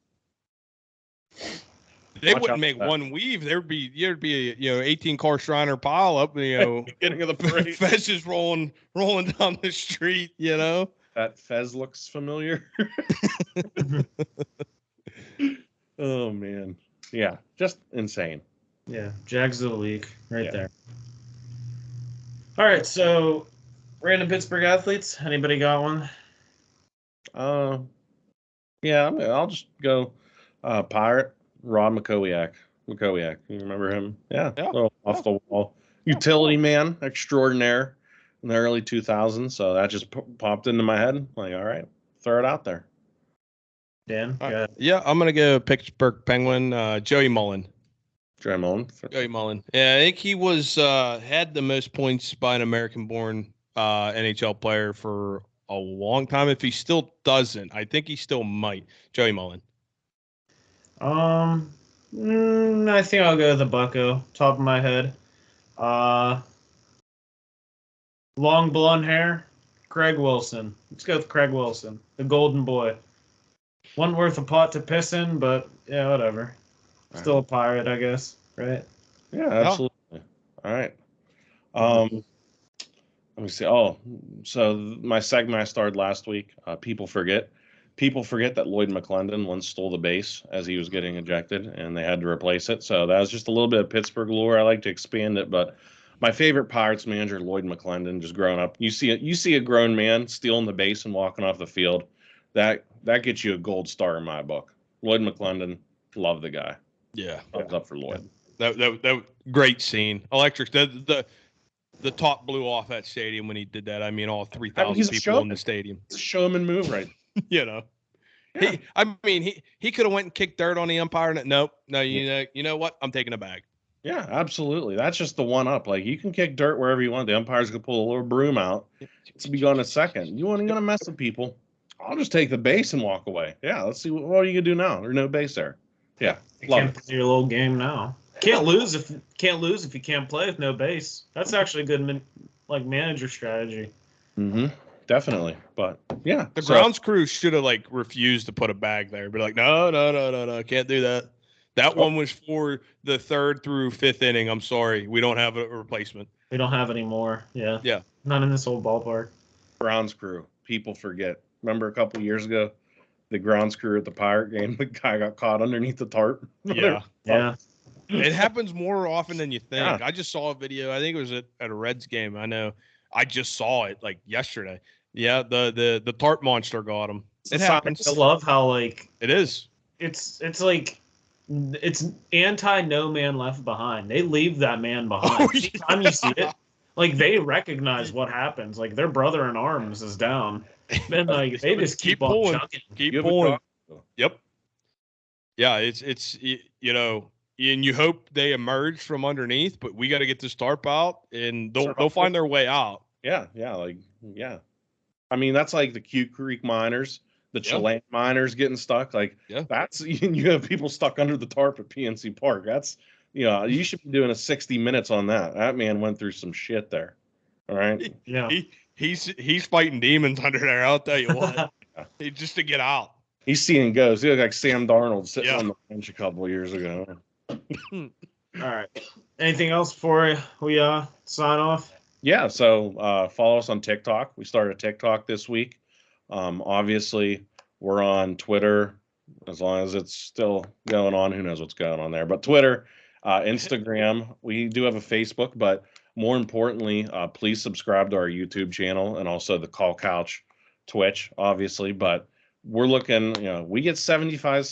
They wouldn't make one weave. There'd be a 18-car Shriner pile up. Beginning of the parade. Fez is rolling down the street. That Fez looks familiar. Oh man, yeah, just insane. Yeah, Jags of the week right there. All right, so random Pittsburgh athletes. Anybody got one? Yeah, I'll just go. Pirate Rod McCowiak. You remember him? Yeah. Off the wall utility man extraordinaire in the early 2000s. So that just popped into my head. Like, all right, throw it out there. Dan? Yeah, I'm gonna go Pittsburgh Penguin. Joey Mullen. Joey Mullen. Yeah, I think he was had the most points by an American-born NHL player for a long time. If he still doesn't, I think he still might. Joey Mullen. I think I'll go with the Bucko. Top of my head. Long blonde hair. Craig Wilson. Let's go with Craig Wilson, the golden boy. One worth a pot to piss in, but yeah, whatever. Still a pirate, I guess, right? Yeah, absolutely. All right. Let me see. Oh, so my segment I started last week. People forget that Lloyd McClendon once stole the base as he was getting ejected, and they had to replace it. So that was just a little bit of Pittsburgh lore. I like to expand it, but my favorite Pirates manager, Lloyd McClendon, just growing up. You see a grown man stealing the base and walking off the field. That gets you a gold star in my book. Lloyd McClendon, love the guy. Yeah, thumbs up for Lloyd. That great scene. Electric. The top blew off that stadium when he did that. I mean, all 3,000 people in the stadium. It's a showman move, right? Yeah. He could have went and kicked dirt on the umpire. No. You know what? I'm taking a bag. Yeah, absolutely. That's just the one up. Like, you can kick dirt wherever you want. The umpire's gonna pull a little broom out. It's be gone in a second. You want to mess with people? I'll just take the base and walk away. Yeah, let's see what are you gonna do now? There's no base there. Yeah, you can't play your little game now. Can't lose if you can't play with no base. That's actually a good manager strategy. Mm-hmm. Definitely, but yeah, the grounds crew should have refused to put a bag there. Be like, no, can't do that. That one was for the 3rd through 5th inning. I'm sorry, we don't have a replacement. We don't have any more. Yeah. Yeah. Not in this old ballpark. Grounds crew. People forget. Remember a couple years ago, the grounds crew at the Pirate game, the guy got caught underneath the tarp. Yeah. Yeah. It happens more often than you think. Yeah. I just saw a video. I think it was at a Reds game. I know. I just saw it yesterday. Yeah, the tarp monster got him. It happens. I love how it is. It's like it's anti no man left behind. They leave that man behind. Anytime you see it, they recognize what happens. Like, their brother in arms is down. And they just keep pulling. chucking. Keep pulling. Yep. Yeah, it's and you hope they emerge from underneath, but we got to get this tarp out, and they'll find their way out. Yeah. I mean, that's like the Q Creek miners, the Chilean miners getting stuck. Like that's you have people stuck under the tarp at PNC Park. That's you should be doing a 60 minutes on that. That man went through some shit there. All right. Yeah. He's fighting demons under there. I'll tell you what. Just to get out. He's seeing ghosts. He looked like Sam Darnold sitting on the bench a couple of years ago. All right. Anything else before we sign off? Yeah. So follow us on TikTok. We started TikTok this week. Obviously, we're on Twitter as long as it's still going on. Who knows what's going on there? But Twitter, Instagram. We do have a Facebook, but more importantly, please subscribe to our YouTube channel and also the Call Couch Twitch, obviously. But we're looking, we get 75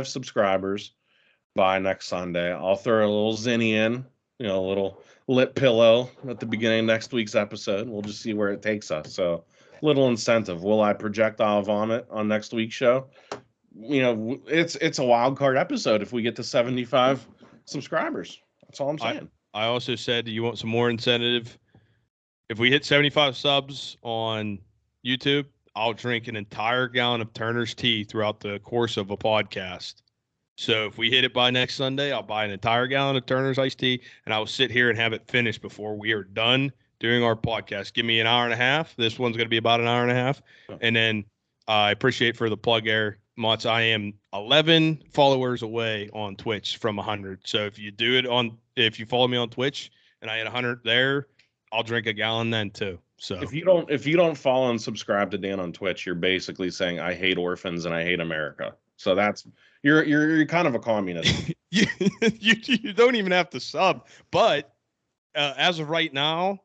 subscribers by next Sunday. I'll throw a little zinny in, a little lip pillow at the beginning of next week's episode. We'll just see where it takes us. So little incentive. Will I projectile vomit on next week's show? It's a wild card episode if we get to 75 subscribers. That's all I'm saying. I also said, do you want some more incentive? If we hit 75 subs on YouTube, I'll drink an entire gallon of Turner's tea throughout the course of a podcast. So if we hit it by next Sunday, I'll buy an entire gallon of Turner's iced tea, and I will sit here and have it finished before we are done doing our podcast. Give me an hour and a half. This one's going to be about an hour and a half. And then I appreciate for the plug there, Mutz. I am 11 followers away on Twitch from 100. So if you follow me on Twitch and I hit 100 there, I'll drink a gallon then too. So if you don't follow and subscribe to Dan on Twitch, you're basically saying I hate orphans and I hate America. So that's you're kind of a communist. you don't even have to sub. But as of right now,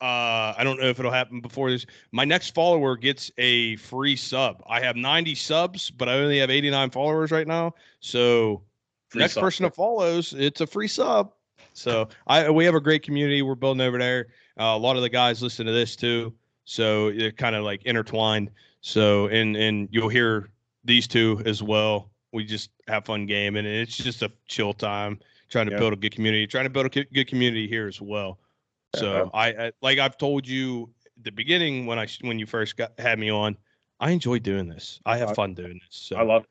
I don't know if it'll happen before this. My next follower gets a free sub. I have 90 subs, but I only have 89 followers right now. So next person that follows, it's a free sub. So we have a great community we're building over there. A lot of the guys listen to this too. So they're kind of like intertwined. So and you'll hear these two as well. We just have fun game, and it's just a chill time trying to build a good community, trying to build a good community here as well. So I like I've told you at the beginning when you first had me on, I enjoy doing this. I have fun doing this. So I love it.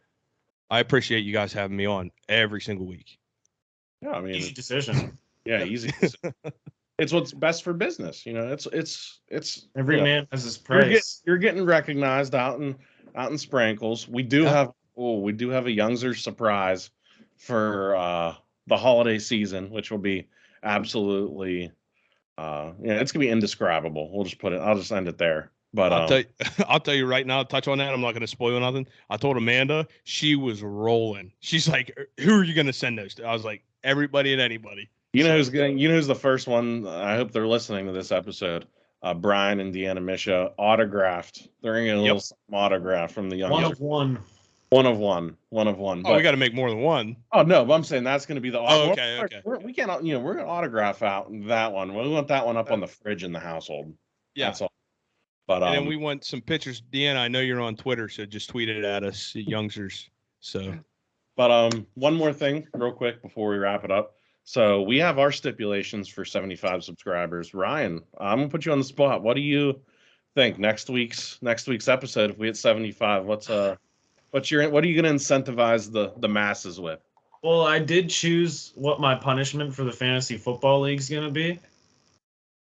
I appreciate you guys having me on every single week. Yeah, I mean, easy decision. Yeah, easy decision. It's what's best for business. It's every man has his price. You're getting recognized out in Sprankles. We do have a Youngzers surprise for the holiday season, which will be absolutely it's gonna be indescribable. I'll just end it there. But I'll tell you right now, touch on that. I'm not gonna spoil nothing. I told Amanda, she was rolling. She's like, who are you gonna send those to? I was like, everybody and anybody. Who's the first one? I hope they're listening to this episode. Brian and Deanna Misha autographed. They're gonna get a little autograph from the Youngsters. One of one. Oh, we got to make more than one. Oh no, but I'm saying that's going to be the. Oh, okay. We can't. We're going to autograph out that one. We want that one up on the fridge in the household. Yeah, that's all. But and then we want some pictures. Deanna, I know you're on Twitter, so just tweet it at us, Youngsters. So. But one more thing, real quick, before we wrap it up. So we have our stipulations for 75 subscribers. Ryan, I'm gonna put you on the spot. What do you think next week's episode? If we hit 75, what are you going to incentivize the masses with? Well, I did choose what my punishment for the fantasy football league's going to be.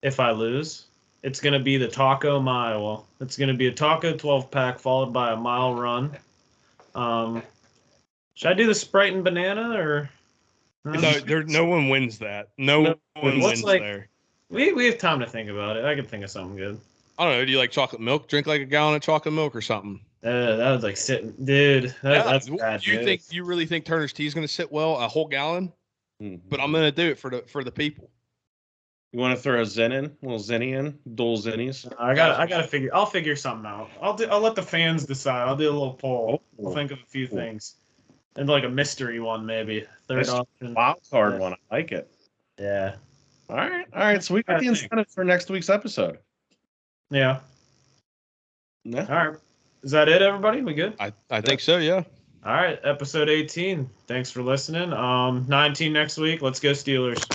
If I lose, it's going to be the taco mile. It's going to be a taco 12-pack followed by a mile run. Should I do the Sprite and banana or? No one wins that. No one wins there. We have time to think about it. I could think of something good. I don't know. Do you like chocolate milk? Drink like a gallon of chocolate milk or something. That was like sitting, dude. That's bad. Do you really think Turner's tea is going to sit well? A whole gallon? Mm-hmm. But I'm going to do it for the people. You want to throw a little zinny in, dual zinnies? I gotta figure. I'll figure something out. I'll let the fans decide. I'll do a little poll. I'll think of a few things, and like a mystery one maybe. Third option. Wild card one. I like it. Yeah. All right. So we got the incentive for next week's episode. Yeah. All right. Is that it, everybody? We good? I think so, yeah. All right. Episode 18. Thanks for listening. 19 next week. Let's go Steelers.